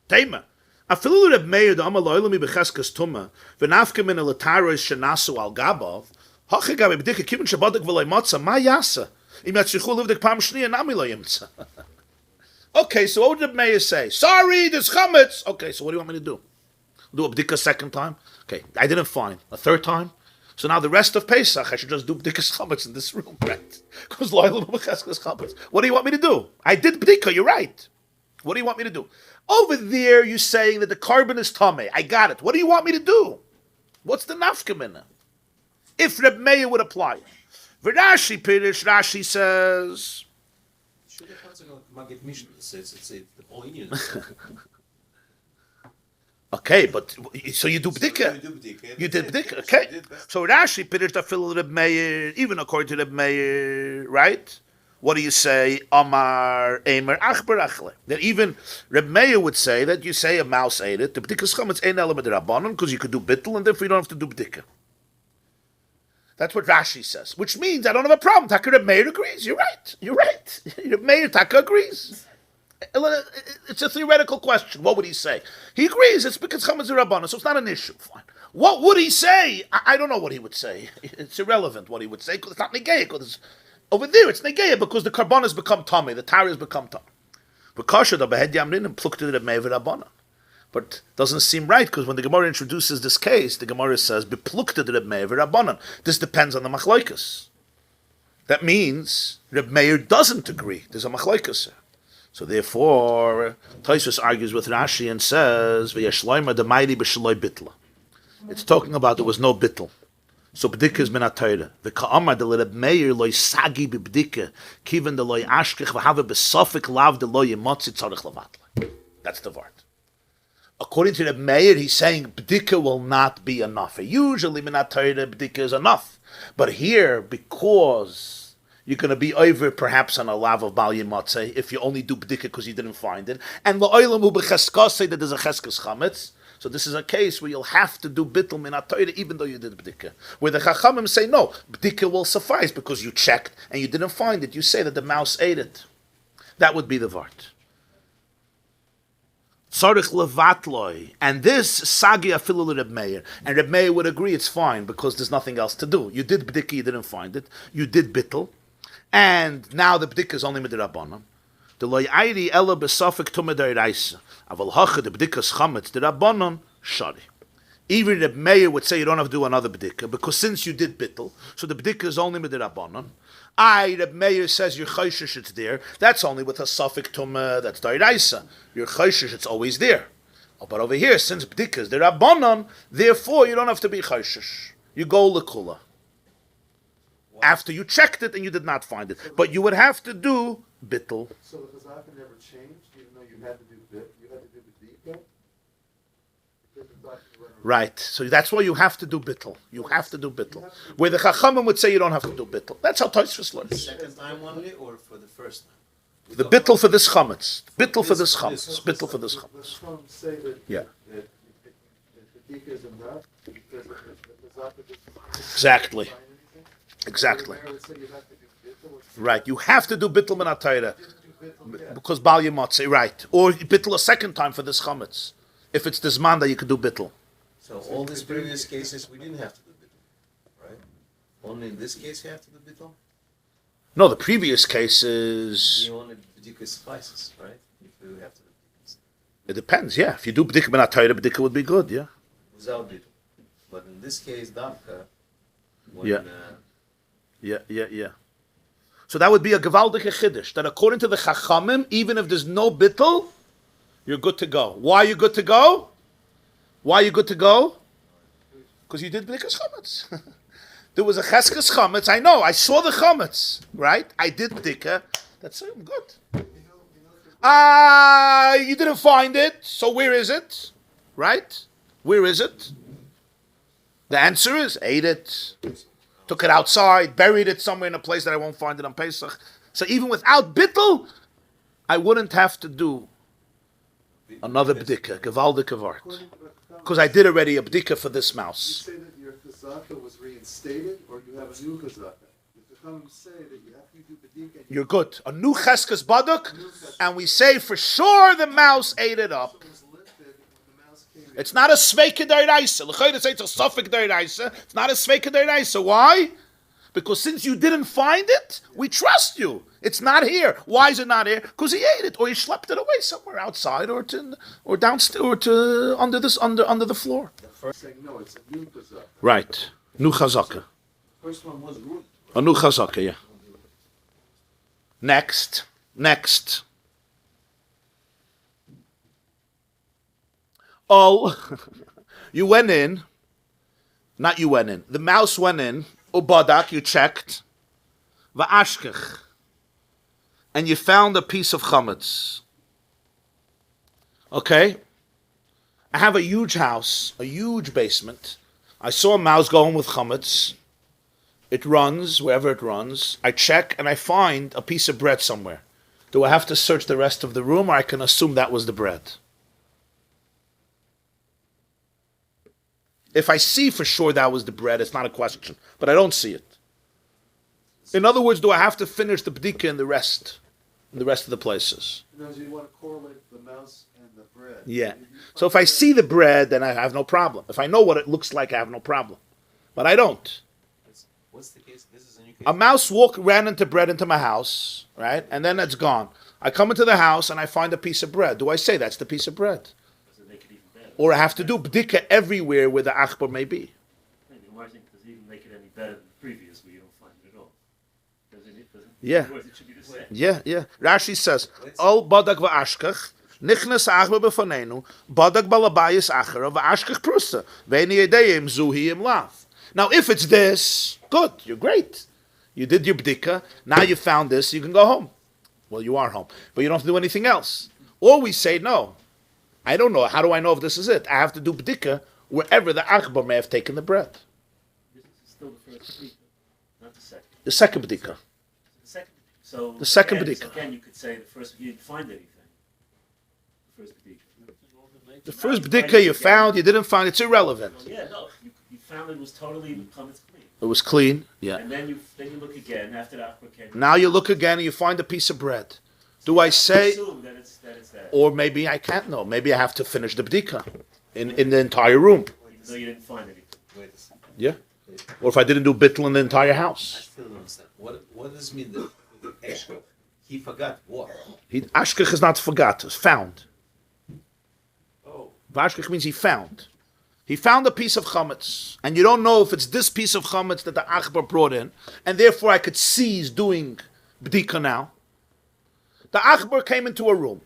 Tema. Afilu Reb Meir the amal oilami b'cheskas tuma v'nafke min elataros shenasu al gabav hachigam b'dika kibun shabadak v'lay matzah ma yasa im yatzrichu livdik pam shniya nami lo yimtza. Okay, so what would the mayor say? Sorry, there's chametz. Okay, so what do you want me to do? Do a bdika second time? Okay, I didn't find. A third time? So now the rest of Pesach, I should just do bdikas chametz in this room, right? Because loyal chametz. What do you want me to do? I did bdika, you're right. What do you want me to do? Over there, you're saying that the carbon is tameh. I got it. What do you want me to do? What's the nafkamina? If Reb Meir would apply it. V'Rashi Pirish, Rashi says... It's the whole Indian. Okay, but so you do bdika. You did bdika, okay. So Rashi Pirish Tafil Reb Meir, even according to Reb Meir, right? What do you say? Amar Eimer Achbar Achle. That even Reb Meir would say that you say a mouse ate it. The bdika chametz ein element rabbanon because you could do bittul and therefore you don't have to do bdika. That's what Rashi says, which means I don't have a problem. Taka Reb Meir agrees. You're right. You're right. Reb Meir Taka agrees. It's a theoretical question. What would he say? He agrees. It's because chametz rabbanon, so it's not an issue. Fine. What would he say? I don't know what he would say. It's irrelevant what he would say because it's not negay. Because over there, it's negaya because the carbon has become tummy, the tar has become tummy. But doesn't seem right because when the Gemarah introduces this case, the Gemarah says beplukted Reb Meir v'Rabbanan. This depends on the machlokes. That means Reb Meir doesn't agree. There's a machlokes. So therefore, Tosfos argues with Rashi and says v'yashloima d'mayri b'shaloi bitla. It's talking about there was no bitl. So b'dika is min ha-Torah. V'ka'amar de Reb Meir loy sagi b'b'dika kiven de loy ashkech v'have b'sofik lav de loy yimotzi tzarech levatla. That's the word. According to Reb Meir, he's saying b'dika will not be enough. Usually min ha-Torah b'dika is enough. But here, because you're going to be over perhaps on a lav of bal yimotzi if you only do b'dika because you didn't find it. And lo'olam hu b'cheskos that there's a cheskes chametz. So this is a case where you'll have to do bittul min ha-Torah even though you did b'dika. Where the Chachamim say, no, b'dika will suffice because you checked and you didn't find it. You say that the mouse ate it. That would be the vart. Tzarich levatloi. And this, sagi afilu Reb Meir. And Reb Meir would agree it's fine because there's nothing else to do. You did b'dika, you didn't find it. You did bittul. And now the b'dika is only midrabanan. The loy ayri ela besafik tumah d'oraisa. Aval hacha the b'dikas chametz the rabbanon shari. Even Reb Meir would say you don't have to do another b'dika because since you did bittul, so the b'dika is only with the rabbanon. Reb Meir says your chayshish it's there. That's only with a safik tumah. That's d'oraisa. Your chayshish it's always there. Oh, but over here, since b'dika is the rabbanon, therefore you don't have to be chayshish. You go lekula. After you checked it and you did not find it, but you would have to do bittul. So the chazaka never changed, even though you had to do bit, you had to do b'dika? Right. So that's why you have to do bittul. You have to do bittul. Where the Chachamim would say you don't have to do bittul. That's how Tosfos learns. The second time only or for the first time? The bittul for this chametz. Bittul for this chametz. Bittul for this chametz. Let's say that Yeah. that b'dika is enough because the chazaka didn't Exactly. find anything. Exactly. The Meir would say you have to do bittul. Right. You have to do bittul min ha-Torah because bal yimotzi. Right. Or bittul a second time for this chametz. If it's this man that you could do bittul. So all these previous cases we didn't have to do bittul, right? Only in this case you have to do bittul? No, the previous cases. You only b'dika suffices, right? If you have to do bittul. It depends. Yeah. If you do b'dika min ha-Torah, b'dika would be good. Yeah. Without bittul. But in this case, Davka, when, Yeah. Yeah. So that would be a gewaldige chiddush, that according to the Chachamim, even if there's no bittul, you're good to go. Why are you good to go? Why are you good to go? Because you did b'dikas chametz. There was a cheskes chametz. I know. I saw the chametz. Right? I did b'dika. That's it. I'm good. You didn't find it. So where is it? Right? Where is it? The answer is ate it. Took it outside, buried it somewhere in a place that I won't find it on Pesach. So even without bittul, I wouldn't have to do another b'dika, gewaldige vart. Because I did already a b'dika for this You mouse. say that your chazaka was reinstated, or you have a new chazaka? The Chachamim say that you have to do b'dika. And You're good. A new cheskes baduk, and we say for sure the mouse ate it up. it was lifted when the mouse came in. It's not a sveika d'oraisa. L'chayda say it's a suffik d'oraisa. It's not a sveika d'oraisa. Why? Because since you didn't find it, we trust you. It's not here. Why is it not here? Because he ate it, or he schlepped it away somewhere outside, or downstairs, or under the floor. Saying no, it's a new chazaka. Right. Nu chazaka. First one was rude. A nu chazaka, yeah. Next. Oh, you went in. Not you went in. The mouse went in. Ubadak, you checked. Va'ashkech. And you found a piece of chametz. Okay? I have a huge house, a huge basement. I saw a mouse going with chametz. It runs wherever it runs. I check and I find a piece of bread somewhere. Do I have to search the rest of the room, or I can assume that was the bread? If I see for sure that was the bread, it's not a question. But I don't see it. In other words, do I have to finish the bdika in the rest of the places? In other words, you want to correlate the mouse and the bread. Yeah. So if I see the bread, then I have no problem. If I know what it looks like, I have no problem. But I don't. What's the case? This is a new case. A mouse ran into bread into my house, right? And then it's gone. I come into the house and I find a piece of bread. Do I say that's the piece of bread? Does it make it even better? Or I have to do bdika everywhere where the achbar may be? Maybe Gemarah does it even make it any better than the previous, where you don't find it at all? Doesn't it? Yeah. Otherwise it should be the same. Yeah. Rashi says, Al badak va'ashkach, nichnas achbar b'fanenu, badak balabayis achara va'ashkach prusa, ve'eni yedeyim zuhi im lav. Now, if it's this, good, you're great. You did your bdika, now you found this, you can go home. Well, you are home, but you don't have to do anything else. Or we say, no, I don't know. How do I know if this is it? I have to do bdika wherever the achbar may have taken the bread. This is still the first bdika, not the second. The second bdika. The second. So The second again, bdika. so again, you could say the first you didn't find anything. The first bdika. The first bdika you found, you didn't find, it's irrelevant. Yeah, no, you found it was totally chametz clean. It was clean, yeah. And then you look again after the achbar came. Now you look again and you find a piece of bread. Do I say, Assume that it's that. or maybe I can't know, maybe I have to finish the bdika in the entire room. Even though you didn't find anything. Wait a second. Yeah. Or if I didn't do bittul in the entire I house. still don't understand. What does it mean that the Eshkach, he forgot what? Ashkech is not forgot, it's found. Oh. Vashkech means he found. He found a piece of chametz, and you don't know if it's this piece of chametz that the achbar brought in, and therefore I could see he's doing bdika now. The achbar came into a room.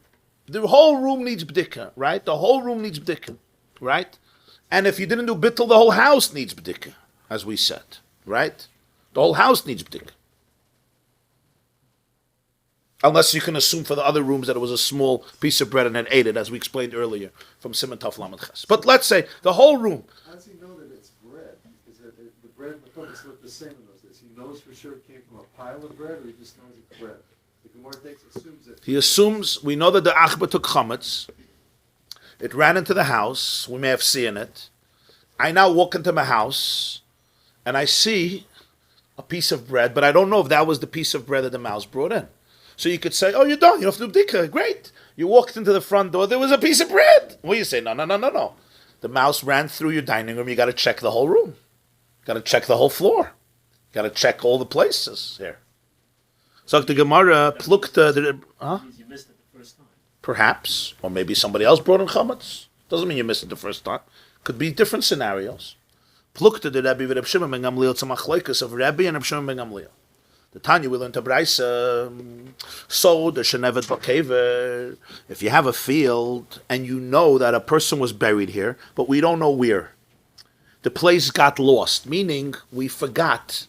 The whole room needs bdika, right? The whole room needs bdika, right? And if you didn't do bittul, the whole house needs bdika, as we said, right? The whole house needs bdika. Unless you can assume for the other rooms that it was a small piece of bread and it ate it, as we explained earlier from Siman Taf Lamed Ches. But let's say the whole room. How does he know that it's bread? Is that the bread and the chametz look the same in those days? He knows for sure it came from a pile of bread, or he just knows it's bread? The Gemarah assumes it. He assumes, we know that the achbar took chametz. It ran into the house. We may have seen it. I now walk into my house and I see a piece of bread, but I don't know if that was the piece of bread that the mouse brought in. So you could say, oh, you're done. You don't have to do bdika. Great. You walked into the front door. There was a piece of bread. Well, you say, no. The mouse ran through your dining room. You got to check the whole room. Got to check the whole floor. Got to check all the places here. So the Gemarah plukta. Means you missed it the first time. Perhaps, or maybe somebody else brought in chametz. Doesn't mean you missed it the first time. Could be different scenarios. Plukta the Rabbi with Reb Shimon ben Gamliel. It's a machlokes of Rabbi and Reb Shimon ben Gamliel. The Tanya will learn to Braisa. So the shenevet bakever. If you have a field and you know that a person was buried here, but we don't know where, the place got lost. Meaning we forgot.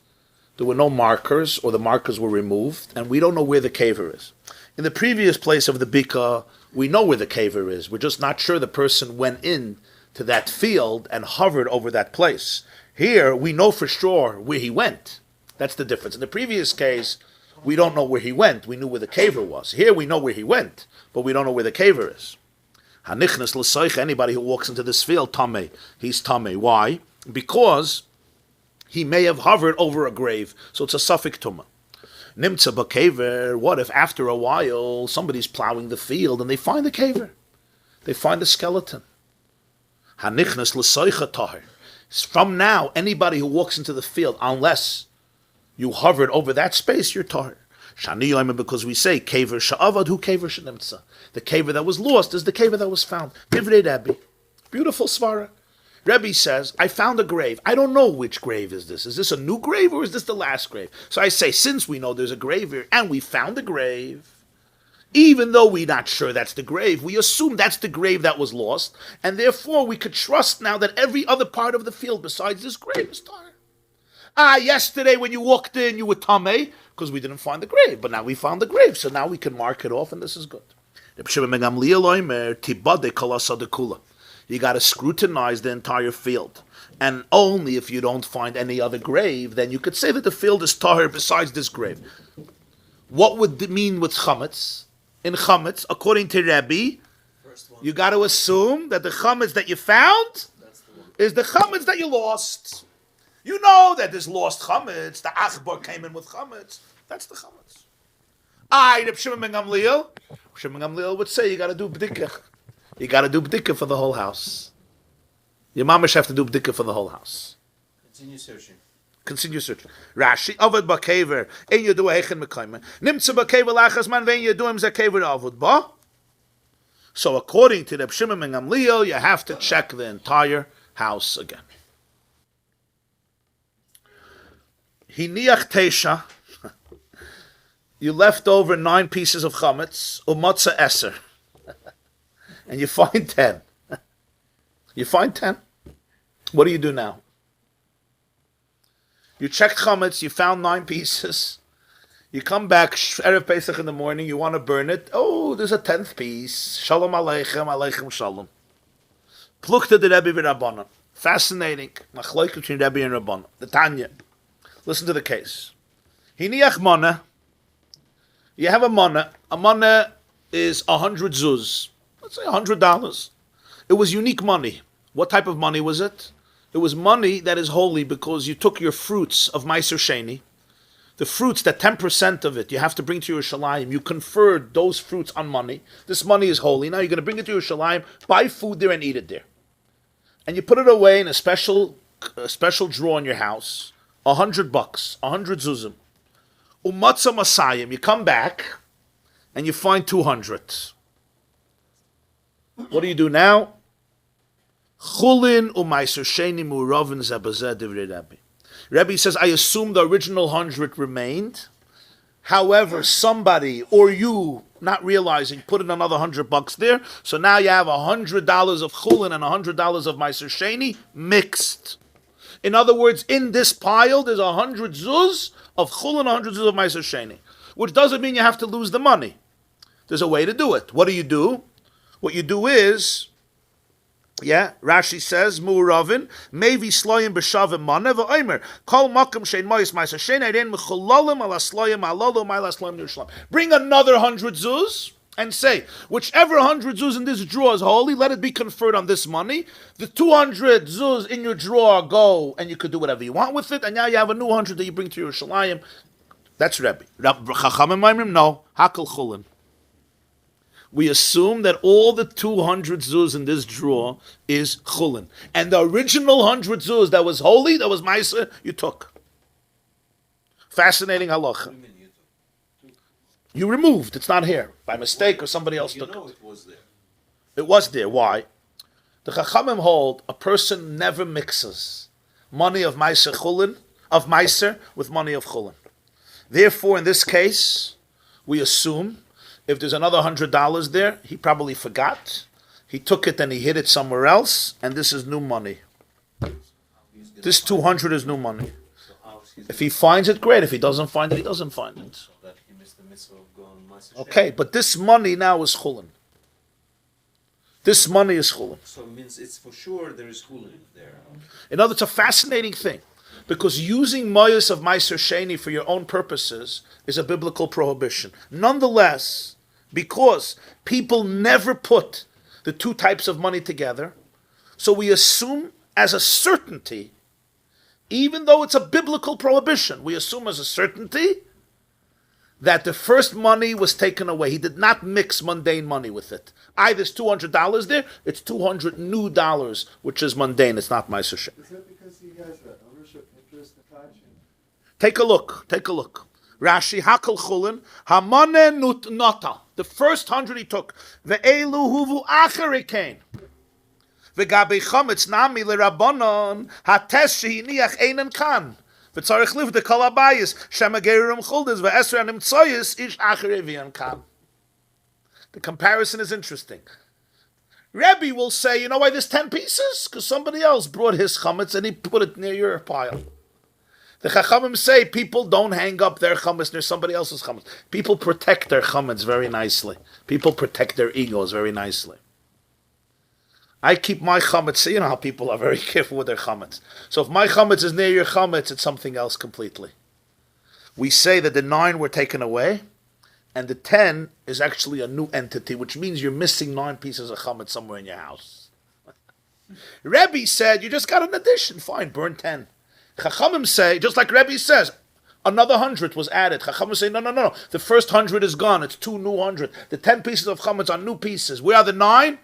There were no markers, or the markers were removed, and we don't know where the caver is. In the previous place of the bika, we know where the caver is. We're just not sure the person went in to that field and hovered over that place. Here, we know for sure where he went. That's the difference. In the previous case, we don't know where he went. We knew where the caver was. Here, we know where he went, but we don't know where the caver is. Hanichnas l'soich, anybody who walks into this field, tameh, he's tameh. Why? Because he may have hovered over a grave, so it's a suffix tumah. Nimtza b'kever, what if after a while somebody's plowing the field and they find the caver? They find the skeleton. Hanichnas l'soicha tahir. From now, anybody who walks into the field, unless you hovered over that space, you're tahir. Shani Yomer, because we say Kever Sha'avad, who Kever Shenimtza. The Kever that was lost is the Kever that was found. Divrei Rabbi. Beautiful svara. Rabbi says, I found a grave. I don't know which grave is this. Is this a new grave or is this the last grave? So I say, since we know there's a grave here and we found the grave, even though we're not sure that's the grave, we assume that's the grave that was lost, and therefore we could trust now that every other part of the field besides this grave is tar. Yesterday when you walked in, you were tameh, because we didn't find the grave, but now we found the grave, so now we can mark it off, and this is good. You got to scrutinize the entire field. And only if you don't find any other grave, then you could say that the field is tahir besides this grave. What would it mean with chametz? In chametz, according to Rabbi, you got to assume that the chametz that you found is the chametz that you lost. You know that this lost chametz, the achbar came in with chametz. That's the chametz. Reb Shimon ben Gamliel would say you got to do b'dikah. You got to do b'dikah for the whole house. Your mamash have to do b'dikah for the whole house. Continue searching. Rashi, Avad ba'kever, ein yedu heichen mekaymen. Nimtza ba'kever lachas man vein yedu im zakever avud ba. So according to Reb Shimon ben Gamliel, you have to check the entire house again. Hiniach teisha. You left over 9 pieces of chametz, umatza eser. And you find 10. You find 10. What do you do now? You check chametz, you found 9 pieces. You come back, Erev Pesach in the morning, you want to burn it. Oh, there's a 10th piece. Shalom aleichem, aleichem shalom. Plukta the Rebbe v'Rabbanan. Fascinating. Machloek between Rebbe and Rabbanan. The Tanya. Listen to the case. Hiniach mana. You have a mana. A mana is 100 zuz. Let's say $100. It was unique money. What type of money was it? It was money that is holy because you took your fruits of Meiser Sheni, the fruits that 10% of it you have to bring to Yerushalayim. You conferred those fruits on money. This money is holy. Now you're going to bring it to Yerushalayim, buy food there and eat it there. And you put it away in a special drawer in your house. $100, 100 zuzim. Umatza masayim. You come back and you find 200. What do you do now? Chulin u'maiser sheni mu'ravin zebazeh divrei Rabbi. Rabbi says, I assume the original 100 remained. However, somebody or you, not realizing, put in another $100 there. So now you have $100 of chulin and $100 of maiser sheni mixed. In other words, in this pile, there's 100 zuz of chulin and 100 zuz of maiser sheni, which doesn't mean you have to lose the money. There's a way to do it. What do? What you do is, Rashi says, Mu'ravin, Mevi Sloyim B'Shavim Mana V'Omer, Kol Makam Shein Mois Ma'aser Shein Erein M'Chololim Ala Sloyim Alolo Ma'ala Sloyim Yerushalayim. Bring another 100 zuz and say, whichever 100 zuz in this drawer is holy, let it be conferred on this money. The 200 zuz in your drawer go, and you could do whatever you want with it, and now you have a new 100 that you bring to Yerushalayim. That's Rabbi. Chachamim Maimrim, no. Hakal Chulin. We assume that all the 200 zuz in this drawer is chulin. And the original 100 zuz that was holy, that was ma'aser, you took. Fascinating halacha. You removed. It's not here. By mistake or somebody else took it. It was there. It was there. Why? The Chachamim hold a person never mixes money of ma'aser chulin, of ma'aser with money of chulin. Therefore, in this case, we assume if there's another $100 there, he probably forgot. He took it and he hid it somewhere else, and this is new money. This 200 is new money. If he finds it, great. If he doesn't find it, he doesn't find it. Okay, but this money now is chulin. This money is chulin. So it means it's for sure there is chulin there. In other words, it's a fascinating thing. Because using mayos of meiser sheni for your own purposes is a biblical prohibition. Nonetheless, because people never put the two types of money together, so we assume as a certainty, even though it's a biblical prohibition, we assume as a certainty that the first money was taken away. He did not mix mundane money with it. There's $200 there, it's 200 new dollars, which is mundane, it's not meiser sheni. Is that because he has an ownership interest in Chaim? Take a look. Rashi hakol chulin hamane nota. The first 100 he took. Ve'elu huvu acharikein. Ve'gabe chametz nami lerabbanon hates shehiniach einan kan. V'tzarich liv de kol habayis shemagerim chuldes ve'esra nimtzoyis ish acharei v'yan kan. The comparison is interesting. Rabbi will say, you know why there's 10 pieces? Because somebody else brought his chametz and he put it near your pile. The Chachamim say people don't hang up their chametz near somebody else's chametz. People protect their chametz very nicely. People protect their egos very nicely. I keep my chametz. You know how people are very careful with their chametz. So if my chametz is near your chametz, it's something else completely. We say that the 9 were taken away, and the 10 is actually a new entity, which means you're missing 9 pieces of chametz somewhere in your house. Rebbe said, you just got an addition. Fine, burn 10. Chachamim say, just like Rebbe says, another 100 was added. Chachamim say, no. The first 100 is gone. It's 2 new 100. The 10 pieces of chametz are new pieces. Where are the 9?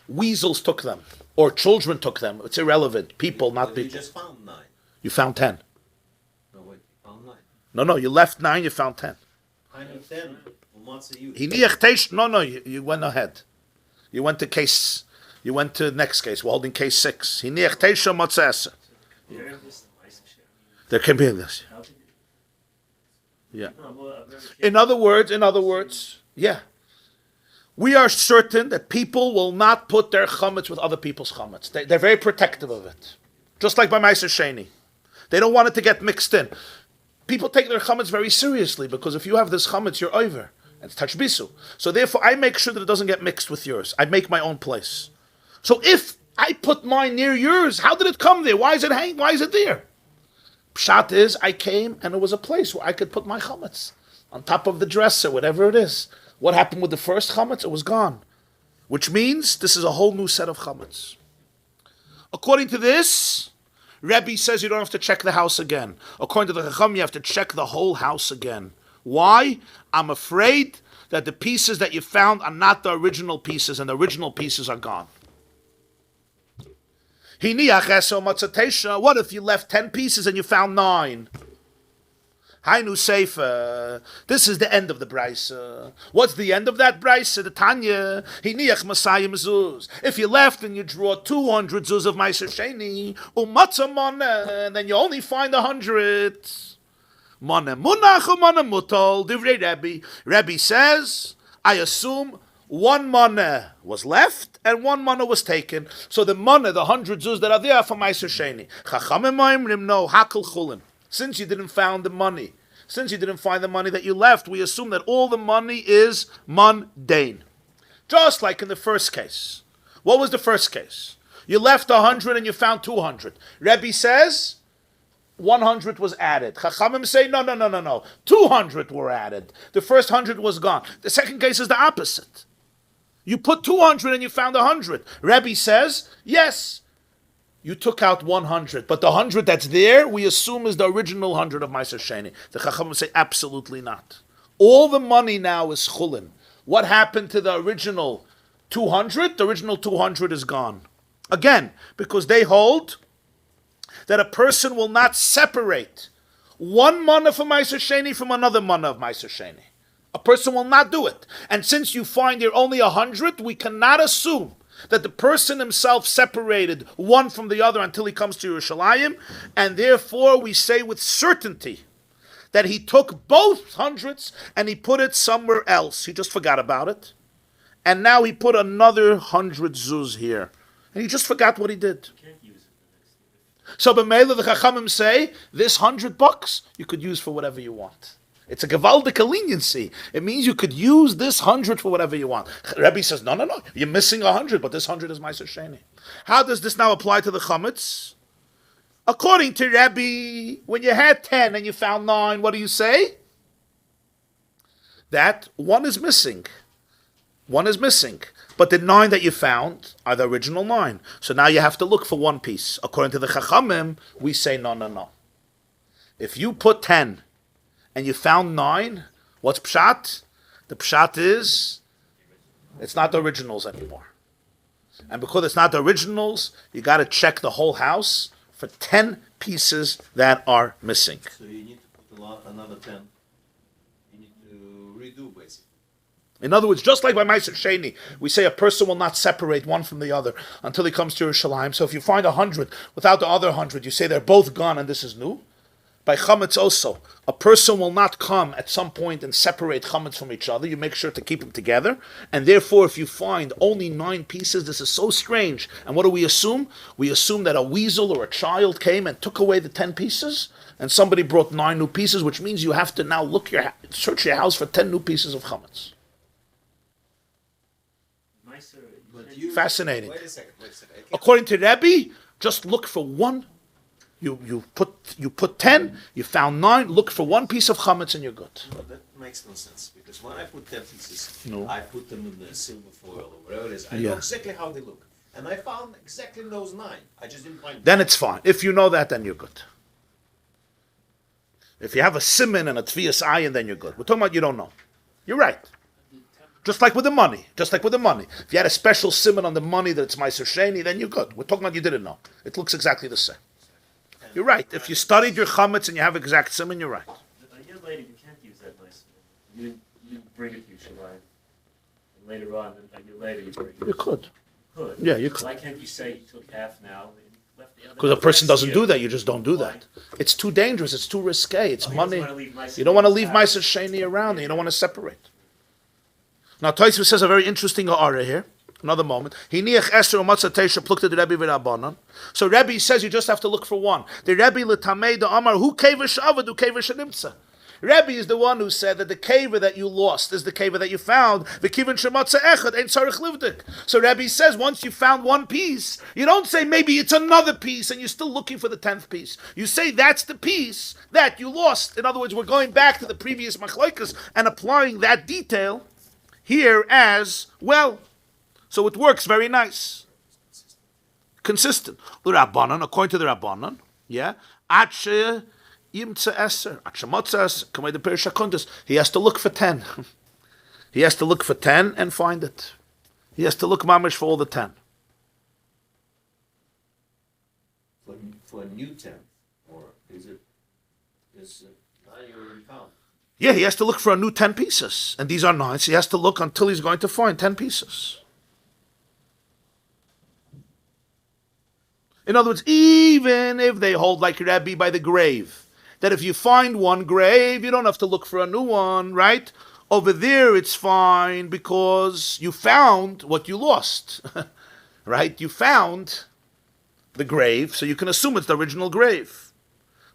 Weasels took them. Or children took them. It's irrelevant. People, not people. You just found 9. You found 10. No, wait, you found 9. No, you left 9, you found 10. I know 10. Monsey, You went ahead. You went to case. You went to the next case. We're holding case 6. There can be this. Yeah. In other words, yeah. We are certain that people will not put their chametz with other people's chametz. They're very protective of it. Just like by Meiser Sheni. They don't want it to get mixed in. People take their chametz very seriously because if you have this chametz, you're over. And it's tashbisu. So therefore, I make sure that it doesn't get mixed with yours. I make my own place. So if I put mine near yours, how did it come there? Why is it hanging? Why is it there? Pshat is, I came and it was a place where I could put my chametz on top of the dresser, whatever it is. What happened with the first chametz? It was gone. Which means this is a whole new set of chametz. According to this, Rebbe says you don't have to check the house again. According to the Chacham, you have to check the whole house again. Why? I'm afraid that the pieces that you found are not the original pieces, and the original pieces are gone. What if you left 10 pieces and you found 9? Hainu Seifa. This is the end of the brisa. What's the end of that brisa? The Tanya. Hiniach Masayim Zuz. If you left and you draw 200 zuz of Meiser Sheni, umatza mana, and then you only find 100. Mana munach mana mutal. Divrei Rebbe. Rebbe says, I assume 1 mana was left and 1 mana was taken. So the mana, the 100 zuz that are there are for Meiser Sheni. Chachamim ma'imrim no hakol chulin. Since you didn't find the money that you left, we assume that all the money is mundane. Just like in the first case. What was the first case? You left 100 and you found 200. Rebbe says 100 was added. Chachamim say, no. 200 were added. The first 100 was gone. The second case is the opposite. You put 200 and you found 100. Rebbe says, yes, you took out 100, but the 100 that's there, we assume is the original 100 of Meiser Sheni. The Chachamim say, absolutely not. All the money now is chulin. What happened to the original 200? The original 200 is gone. Again, because they hold that a person will not separate 1 mana from Meiser Sheni from another mana of Meiser Sheni. A person will not do it. And since you find there only 100, we cannot assume that the person himself separated one from the other until he comes to Yerushalayim, and therefore we say with certainty that he took both hundreds and he put it somewhere else. He just forgot about it. And now he put another 100 zuz here. And he just forgot what he did. So B'meila the Chachamim say, this $100 you could use for whatever you want. It's a gewaldige leniency. It means you could use this 100 for whatever you want. Rebbe says, no. You're missing 100, but this 100 is Meiser Sheni. How does this now apply to the chametz? According to Rebbe, when you had 10 and you found 9, what do you say? That 1 is missing. 1 is missing. But the 9 that you found are the original 9. So now you have to look for 1 piece. According to the Chachamim, we say no. If you put 10 and you found 9, what's pshat? The pshat is, it's not the originals anymore. And because it's not the originals, you got to check the whole house for 10 pieces that are missing. So you need to put another 10. redo, basically. In other words, just like by Meiser Sheni, we say a person will not separate one from the other until he comes to Yerushalayim. So if you find 100 without the other 100, you say they're both gone and this is new. By chametz also, a person will not come at some point and separate chametz from each other. You make sure to keep them together. And therefore, if you find only 9 pieces, this is so strange. And what do we assume? We assume that a weasel or a child came and took away the 10 pieces, and somebody brought 9 new pieces, which means you have to now search your house for 10 new pieces of chametz. Fascinating. Wait a second. According to Rabbi, just look for one. You put 10. You found 9. Look for one piece of chametz and you're good. But that makes no sense, because when I put 10 pieces, No. I put them in the silver foil or whatever it is. I know Yeah. exactly how they look, and I found exactly those 9. I just didn't find. Then it's fine. If you know that, then you're good. If you have a siman and a tvias ayin, then you're good. We're talking about you don't know. You're right. Just like with the money. If you had a special siman on the money that it's Meiser Sheni, then you're good. We're talking about you didn't know. It looks exactly the same. You're right. If you studied your chametz and you have exact siman, you're right. A year later, you can't use that nice one. You bring it to Yerushalayim. And later on, a year later, you bring it. You could. Could. Yeah, you could. Why can't you say you took half now and left the other? Because a person doesn't Next do year? that. You just don't do that. It's too dangerous. It's too risque. It's Oh, he doesn't money. wanna leave Meiser You don't want to leave Sheni Meiser Sheni around, and you don't want to separate. Now, Tosfos says a very interesting Gemarah here. Another moment. So Rabbi says you just have to look for one. The Rabbi l'tamei the Amar hu kever shavad hu kever shenimtza. Rabbi is the one who said that the kever that you lost is the kever that you found. V'kiven shematza echad ein tzarich livdik. So Rabbi says once you found one piece, you don't say maybe it's another piece and you're still looking for the 10th piece. You say that's the piece that you lost. In other words, we're going back to the previous machlokes and applying that detail here as well. So it works very nice. Consistent. L'Rabbanan, according to the Rabbanan, yeah, Ache Yimtza Eser, Ache Motzas, Kamei de Perish HaKundas. He has to look for 10. He has to look for 10 and find it. He has to look mamish for all the 10. For a new 10, or is it 9 you already found? Yeah, he has to look for a new 10 pieces. And these are 9, so he has to look until he's going to find 10 pieces. In other words, even if they hold like Rabbi by the grave, that if you find one grave, you don't have to look for a new one, right? Over there, it's fine because you found what you lost, right? You found the grave, so you can assume it's the original grave.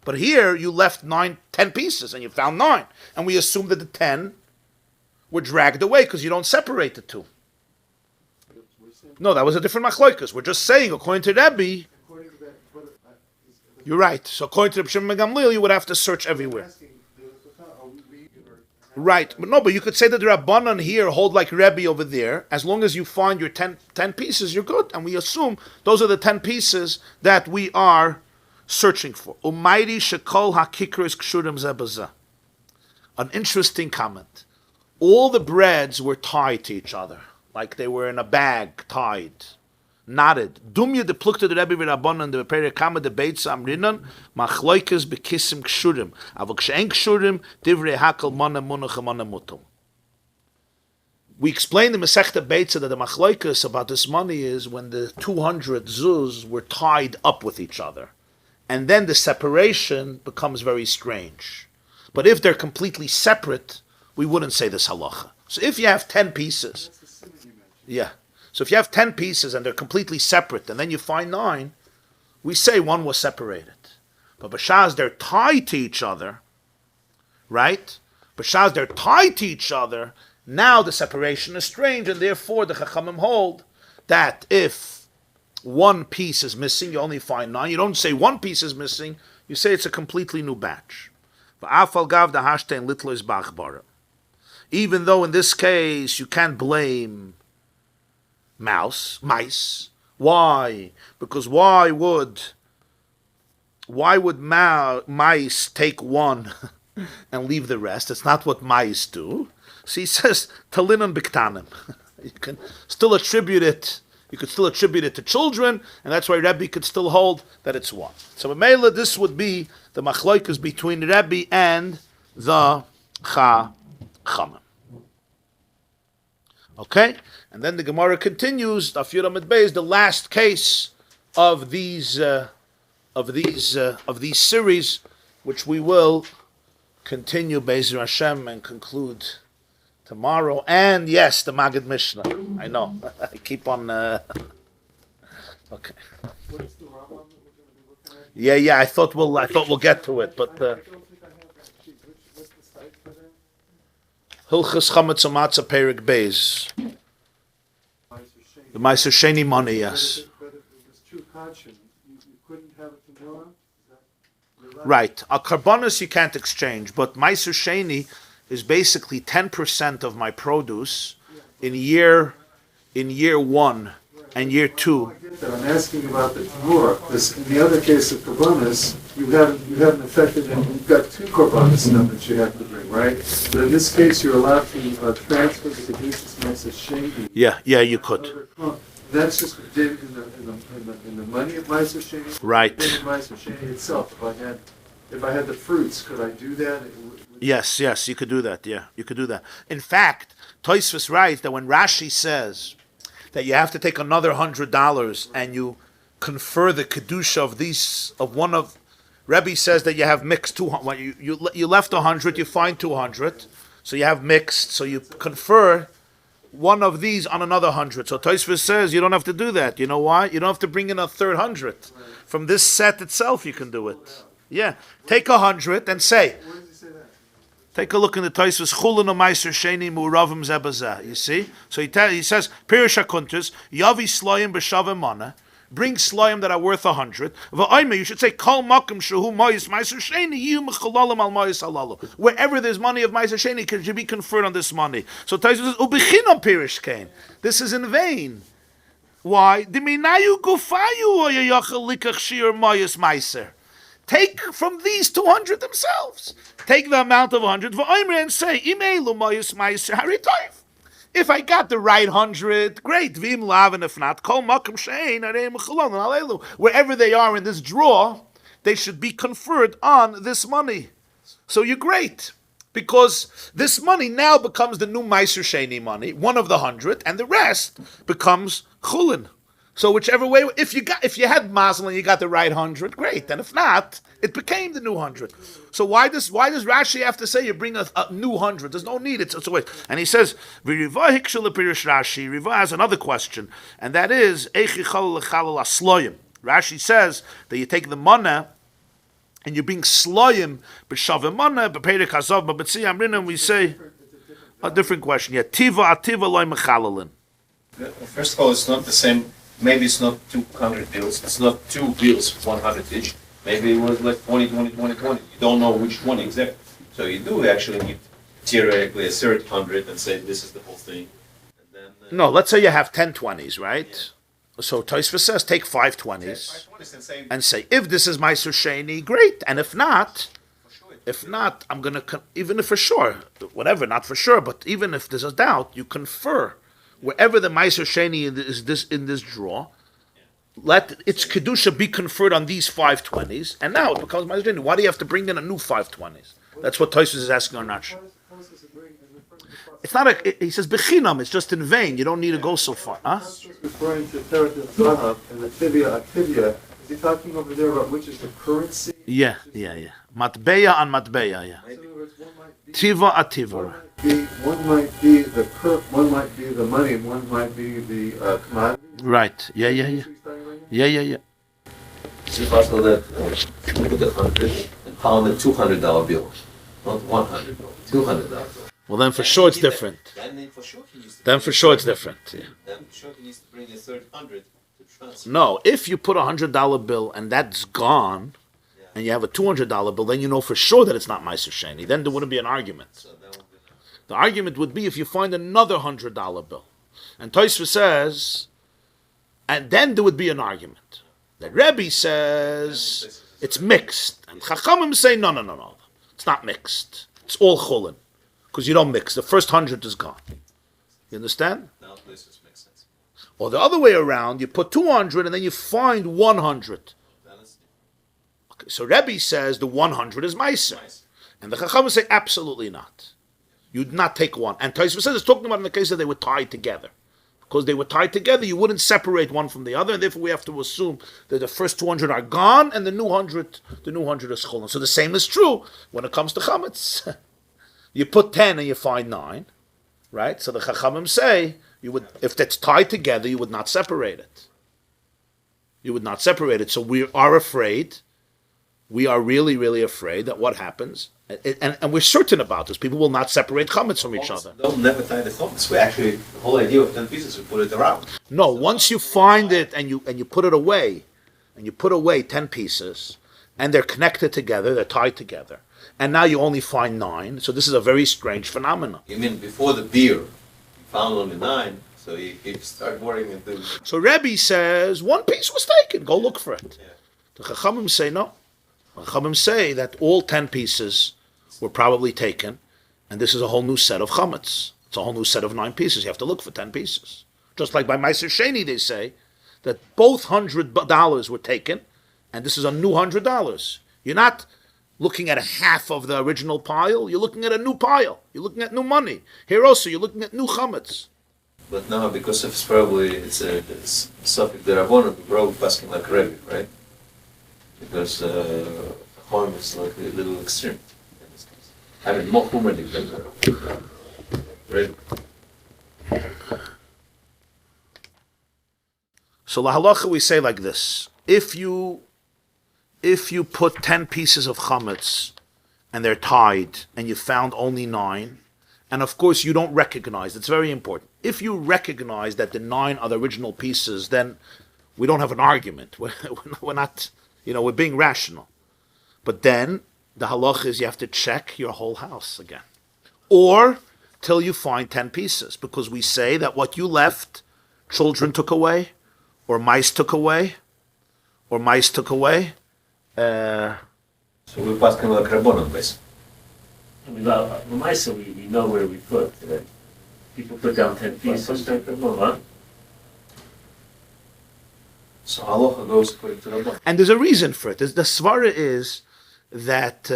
But here, you left 10 pieces, and you found 9. And we assume that the 10 were dragged away because you don't separate the two. No, that was a different machloikas. We're just saying, according to Rabbi, you're right. So according to Rabbi Shimon ben Gamliel, you would have to search everywhere. Right. But you could say that the Rabbanan here hold like Rabbi over there. As long as you find your 10 pieces, you're good. And we assume those are the 10 pieces that we are searching for. Umayri shekol hakikros kshurim zebazah. An interesting comment. All the breads were tied to each other, like they were in a bag, tied, knotted. Dumya de plukta de Rebbe v'Rabbanan de bepere kama de beitza amrinan machloikes bekisim kshurim. Avol kshein kshurim divrei hakol mana munach mana mutal. We explained in Masechta Beitza that the machloikes about this money is when the 200 zuz were tied up with each other. And then the separation becomes very strange. But if they're completely separate, we wouldn't say this halacha. So if you have 10 pieces, yeah. So if you have 10 pieces and they're completely separate, and then you find 9, we say one was separated. But b'shas they're tied to each other, right? B'shas they're tied to each other, now the separation is strange, and therefore the Chachamim hold that if one piece is missing, you only find 9. You don't say one piece is missing, you say it's a completely new batch. Even though in this case you can't blame mice. Why? Because why would mice take one and leave the rest? It's not what mice do. So he says, Talinan biktanim. You can still attribute it. You could still attribute it to children, and that's why Rabbi could still hold that it's one. So Mela, this would be the machloikas between Rabbi and the Chachamim. Okay, and then the Gemara continues. Daf Yud Amud Beis, the last case of these series, which we will continue Be'ezer Hashem and conclude tomorrow. And yes, the Maggid Mishnah. I know. I keep on. Okay. What's the Rambam that we're going to be looking at? Yeah. I thought we'll get to it, but. I don't think I have that sheet. What's the site for that? Hilchas Chametz U'Matzah Perek Beis. The Meiser Sheni money, yes. But if it was true caution, you couldn't have it tomorrow? Right. A carbonus you can't exchange, but Meiser Sheni is basically 10% of my produce in year 1 and year 2. I get that. I'm asking about the Tamura. In the other case of Korbanos, you haven't affected them. You've got 2 Korbanos now that you have to bring, right? But in this case, you're allowed to transfer the Kedushas Meiser Sheni. Yeah, you could. That's just in the money of Meiser Sheni. Right. In Meiser Sheni itself. If I had the fruits, could I do that? Yes, you could do that. Yeah, you could do that. In fact, Tosfos writes that when Rashi says that you have to take another $100 and you confer the kedusha of one of, Rabbi says that you have mixed 200. You left 100, you find 200, so you have mixed. So you confer one of these on another 100. So Tosfos says you don't have to do that. You know why? You don't have to bring in a third 100 from this set itself. You can do it. Yeah, take 100 and say. Where does he say that? Take a look in the Tosfos. Chulun u'Meiser Sheni mu'ravim zebazeh. You see? So he says, Pirush HaKuntus, Yavi Sloyim b'shavim mana. Bring Sloyim that are worth 100. V'ayme, you should say, Kol makom shehu Ma'is Meiser Sheni, yiyu mechalalim al Ma'is halalu. Wherever there's money of Meiser Sheni, it should be conferred on this money. So Tosfos says, Ubechinam Pirush Kain. This is in vain. Why? Diminayu gufayu oyayachal likach shir Ma'is Meiser. Take from these 200 themselves. Take the amount of 100 for Omer and say, if I got the right 100, great. Wherever they are in this draw, they should be conferred on this money. So you're great. Because this money now becomes the new Meiser Sheni money, one of the 100, and the rest becomes Chulin. So whichever way, if you had mazel and you got the right 100, great. And if not, it became the new 100. So why does Rashi have to say you bring a new 100? There's no need. It's a waste. And he says, Riva has another question, and that is, Rashi says that you take the mana and you bring sloyim b'shavim mana b'perek hazav b'betzi amrinim. We say a different question. Yeah, tiva loy mechalalin. First of all, it's not the same. Maybe it's not 200 bills. It's not 2 bills, 100 each. Maybe it was like 20. You don't know which one exactly. So you do actually need theoretically a third 100 and say this is the whole thing. And then, no, let's say you have 10 20s, right? Yeah. So Tosfos says take 5 20s and say if this is Meiser Sheni, great. And if not, I'm gonna even if for sure, whatever, not for sure, but even if there's a doubt, you confer. Wherever the Meiser Sheni is in this draw, let its kedusha be conferred on these 5 20s, and now it becomes Meiser Sheni. Why do you have to bring in a new 5 20s? That's what Tosfos is asking on Rashi. It's not he says bechinam. It's just in vain. You don't need to go so far, huh? Referring to Teretz Zahav and the Tibia Aktivia, is he talking over there about which is the currency? Yeah. Matbeya on Matbeya, yeah. So in other words, one might be Tiva ativa. One might be the one might be the money, and one might be the commodity. Right. Yeah. Yeah. is it possible that you put 100 and pound a $200 bill, not $100, $200 bill? Well, then for sure it's different. Then for sure he needs to. Then for sure it's different. Yeah. Then for sure he needs to bring a third 100 to transfer. No, if you put $100 bill and that's gone, and you have a $200 bill, then you know for sure that it's not Meiser Sheni. Then there wouldn't be an argument. So that would be The argument would be if you find another $100 bill. And Tosfos says, and then there would be an argument. The Rabbi says it's mixed. And Chachamim say, no. It's not mixed. It's all chulin. Because you don't mix. The first 100 is gone. You understand? now places make sense. Or the other way around, you put 200 and then you find 100. Then it's Okay, so Rabbi says the 100 is Meiser. nice. And the Chachamim say absolutely not. You'd not take one. And Tosfos says it's talking about in the case that they were tied together. Because they were tied together, you wouldn't separate one from the other, and therefore we have to assume that the first 200 are gone, and the new 100 is chulin. So the same is true when it comes to chametz. You put 10 and you find 9, right? So the Chachamim say, you would, if that's tied together, you would not separate it. You would not separate it. So we are afraid, we are really, really afraid that what happens, and we're certain about this, people will not separate chametz from each other. They'll never tie the chametz. We actually, the whole idea of 10 pieces, we put it around. No, once you find it and you put it away, and you put away 10 pieces, and they're connected together, they're tied together, and now you only find 9, so this is a very strange phenomenon. You mean before the beer, you found only 9, so you start worrying into... So Rabbi says, 1 piece was taken, go look for it. Yeah. The Chachamim say no. The Chachamim say that all 10 pieces were probably taken, and this is a whole new set of chametz. It's a whole new set of 9 pieces. You have to look for 10 pieces. Just like by Meiser Sheni, they say that both $100 were taken, and this is a new $100. You're not looking at a half of the original pile. You're looking at a new pile. You're looking at new money. Here also, you're looking at new chametz. But now, because it's probably, it's Sophic the Rabbanon, we're probably asking like Rabbi, right? Because Chaim is like a little extreme. I mean, more humoristic than Rabbi. So la halacha we say like this: if you put 10 pieces of chametz and they're tied, and you found only 9, and of course you don't recognize, it's very important. If you recognize that the 9 are the original pieces, then we don't have an argument. We're not, we're being rational. But then the halacha is you have to check your whole house again, or till you find 10 pieces, because we say that what you left, children took away, or mice took away. So we're asking like Rabbanon, basically. I mean, Monsey, we know where we put. People put down 10 pieces. Huh? So halacha goes according to Rabbanon. And there's a reason for it. The svara is that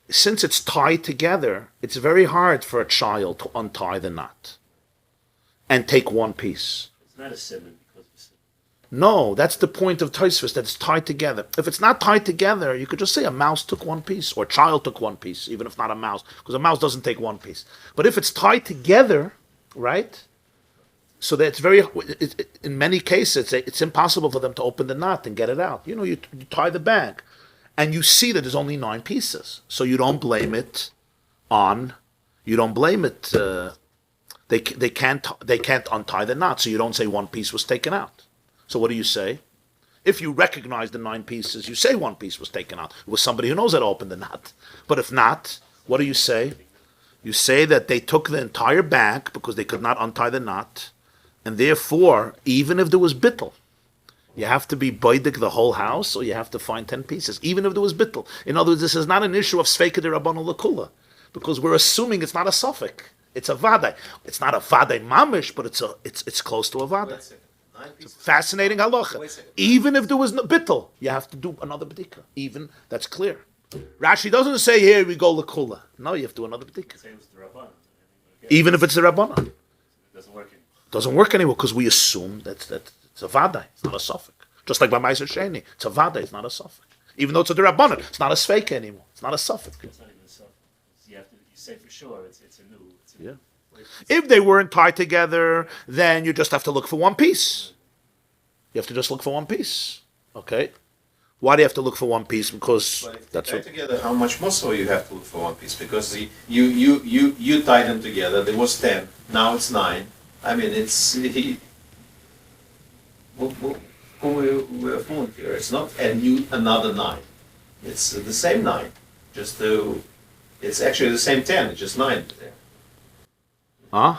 since it's tied together, it's very hard for a child to untie the knot and take 1 piece. It's not a simon because of a simon. No, that's the point of Tosfos, that it's tied together. If it's not tied together, you could just say a mouse took 1 piece, or a child took 1 piece, even if not a mouse, because a mouse doesn't take 1 piece. But if it's tied together, right, so that it's in many cases, it's impossible for them to open the knot and get it out. You tie the bag, and you see that there's only 9 pieces. So you don't blame it they can't untie the knot, so you don't say 1 piece was taken out. So what do you say? If you recognize the 9 pieces, you say 1 piece was taken out. It was somebody who knows how to open the knot. But if not, what do you say? You say that they took the entire bag because they could not untie the knot, and therefore, even if there was bittul, you have to be boidik the whole house, or you have to find 10 pieces, even if there was bittul. In other words, this is not an issue of sveika de rabbanu l'kula, because we're assuming it's not a suffix. It's a vadai. It's not a vadai mamish, but it's close to a vadai. It's a fascinating halacha. Even if there was no bittul, you have to do another b'dika. Even, that's clear. Rashi doesn't say, here we go l'kula. No, you have to do another b'dika. Same as the Rabban. Even if it's the rabbana. It doesn't work anymore. Doesn't work anymore, because we assume that it's a vadai. It's not a suffix. Just like by Meiser Sheni. It's a vadai, it's not a suffix. Even though it's a derabbanan, it's not a sveika anymore. It's not a suffix. It's not even a suffix. You say for sure it's a new. Yeah. If they weren't tied together, then you just have to look for 1 piece. You have to just look for 1 piece. Okay? Why do you have to look for 1 piece? Because But if that's they what. tie together, how much more so you have to look for 1 piece? Because you tie them together, there was 10, now it's 9. I mean, it's... We're fooling here. It's not another 9. It's the same 9. It's actually the same 10, it's just 9 there. Huh?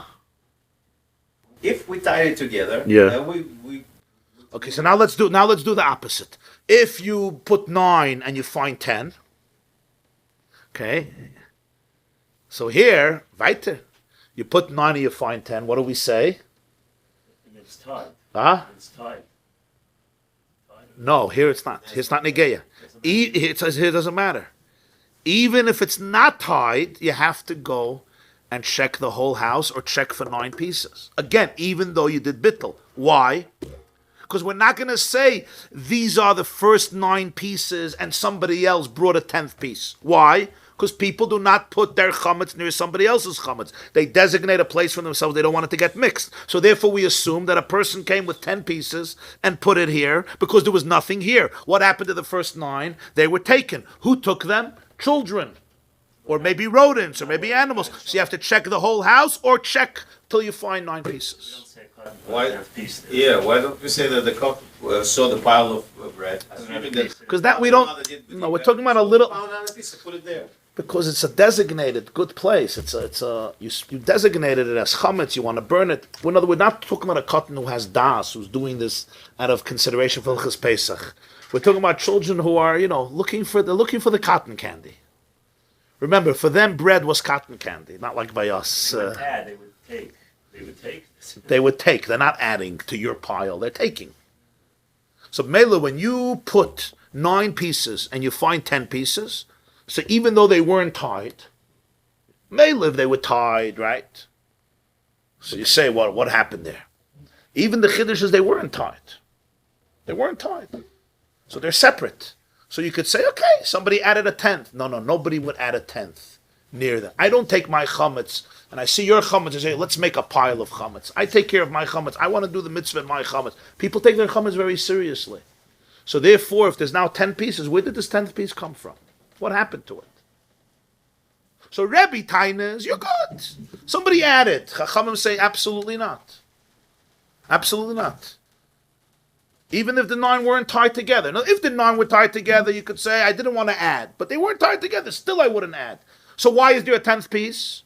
If we tie it together, Yeah. then we Okay, so now let's do the opposite. If you put 9 and you find 10, okay. So here, weiter, you put 9 and you find 10. What do we say? And it's tied. Huh? It's tied. No, here it's not. Here it's not negeya. It says here it doesn't matter. Even if it's not tied, you have to go and check the whole house or check for 9 pieces. Again, even though you did bittul. Why? Because we're not going to say these are the first 9 pieces and somebody else brought a 10th piece. Why? Because people do not put their chametz near somebody else's chametz. They designate a place for themselves. They don't want it to get mixed. So therefore we assume that a person came with 10 pieces and put it here because there was nothing here. What happened to the first 9? They were taken. Who took them? Children. Or maybe rodents, or maybe animals. So you have to check the whole house or check till you find 9 pieces. Why? Yeah, why don't we say that the cock saw the pile of bread? Because that we don't. No, we're talking about a little. Put it there. Because it's a designated good place. You designated it as chametz. You want to burn it. We're not talking about a cotton who has das, who's doing this out of consideration for Hilchos Pesach. We're talking about children who are, looking for the cotton candy. Remember, for them, bread was cotton candy, not like by us. They would add, they would take. They would take. They're not adding to your pile. They're taking. So, Mela, when you put 9 pieces and you find 10 pieces, so even though they weren't tied, Mela, if they were tied, right? So you say, what happened there? Even the chiddushes, they weren't tied. They weren't tied. So they're separate. So you could say, okay, somebody added a 10th. No, nobody would add a 10th near them. I don't take my chametz, and I see your chametz and say, let's make a pile of chametz. I take care of my chametz. I want to do the mitzvah in my chametz. People take their chametz very seriously. So therefore, if there's now 10 pieces, where did this 10th piece come from? What happened to it? So Rebbe Tainas, you're good. Somebody added. Chachamim say, absolutely not. Absolutely not. Even if the 9 weren't tied together. Now, if the 9 were tied together, you could say, I didn't want to add. But they weren't tied together. Still, I wouldn't add. So why is there a 10th piece?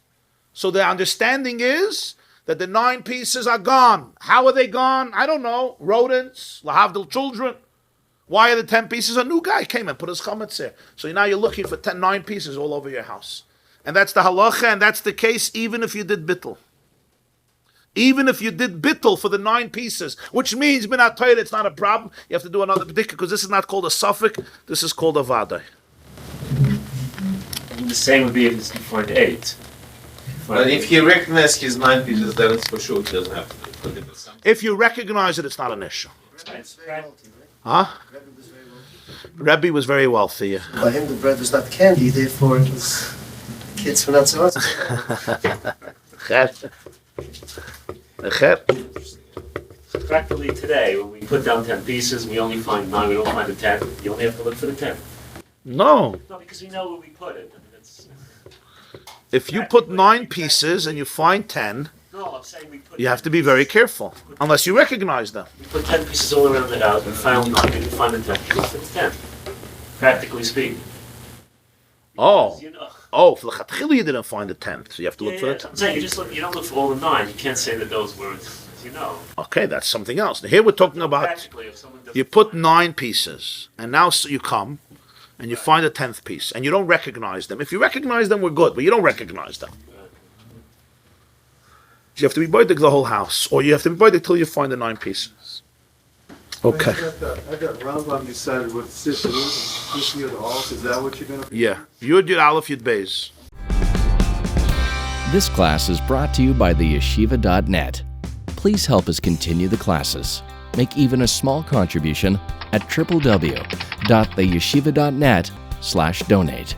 So the understanding is that the 9 pieces are gone. How are they gone? I don't know. Rodents, lahavdil children. Why are the 10 pieces? A new guy came and put his chametz there. So now you're looking for 9 pieces all over your house. And that's the halacha, and that's the case even if you did bittul. Even if you did bittul for the 9 pieces, which means minat Torah, it's not a problem. You have to do another b'dikah because this is not called a suffix. This is called a vaday. The same would be if you find 8. But if he recognizes his 9 pieces, then it's for sure he doesn't have to put it in something. If you recognize it, it's not an issue. It's practical. Huh? Rabbi was very wealthy. Yeah. By him, the bread was not candy, therefore it was kids were not so Practically today, when we put down 10 pieces, we only find 9, we don't find the 10. You only have to look for the 10. No. No, because we know where we put it. I mean, it's, If you put 9 pieces and you find 10, no, I'm saying we put you have to be very careful, unless you recognize them. We put 10 pieces all around the house, we finally didn't find the 10. It's 10. Practically speaking. Oh. Because, you know, For the chatchila you didn't find the 10th, so you have to look for the 10th. I'm saying you just look, you don't look for all the 9. You can't say that those were, as you know. Okay, that's something else. Now, here we're talking about, Practically, if someone doesn't you put 9 pieces, and now you come, and you find a 10th piece, and you don't recognize them. If you recognize them, we're good, but you don't recognize them. You have to be boidik the whole house, or you have to be boidik till you find the 9 pieces. Okay. I got Rambam decided what sister is, this year the alt, is that what you're going to? Yeah. Yud Yud Aleph Yud Beis. This class is brought to you by theyeshiva.net. Please help us continue the classes. Make even a small contribution at www.theyeshiva.net/donate.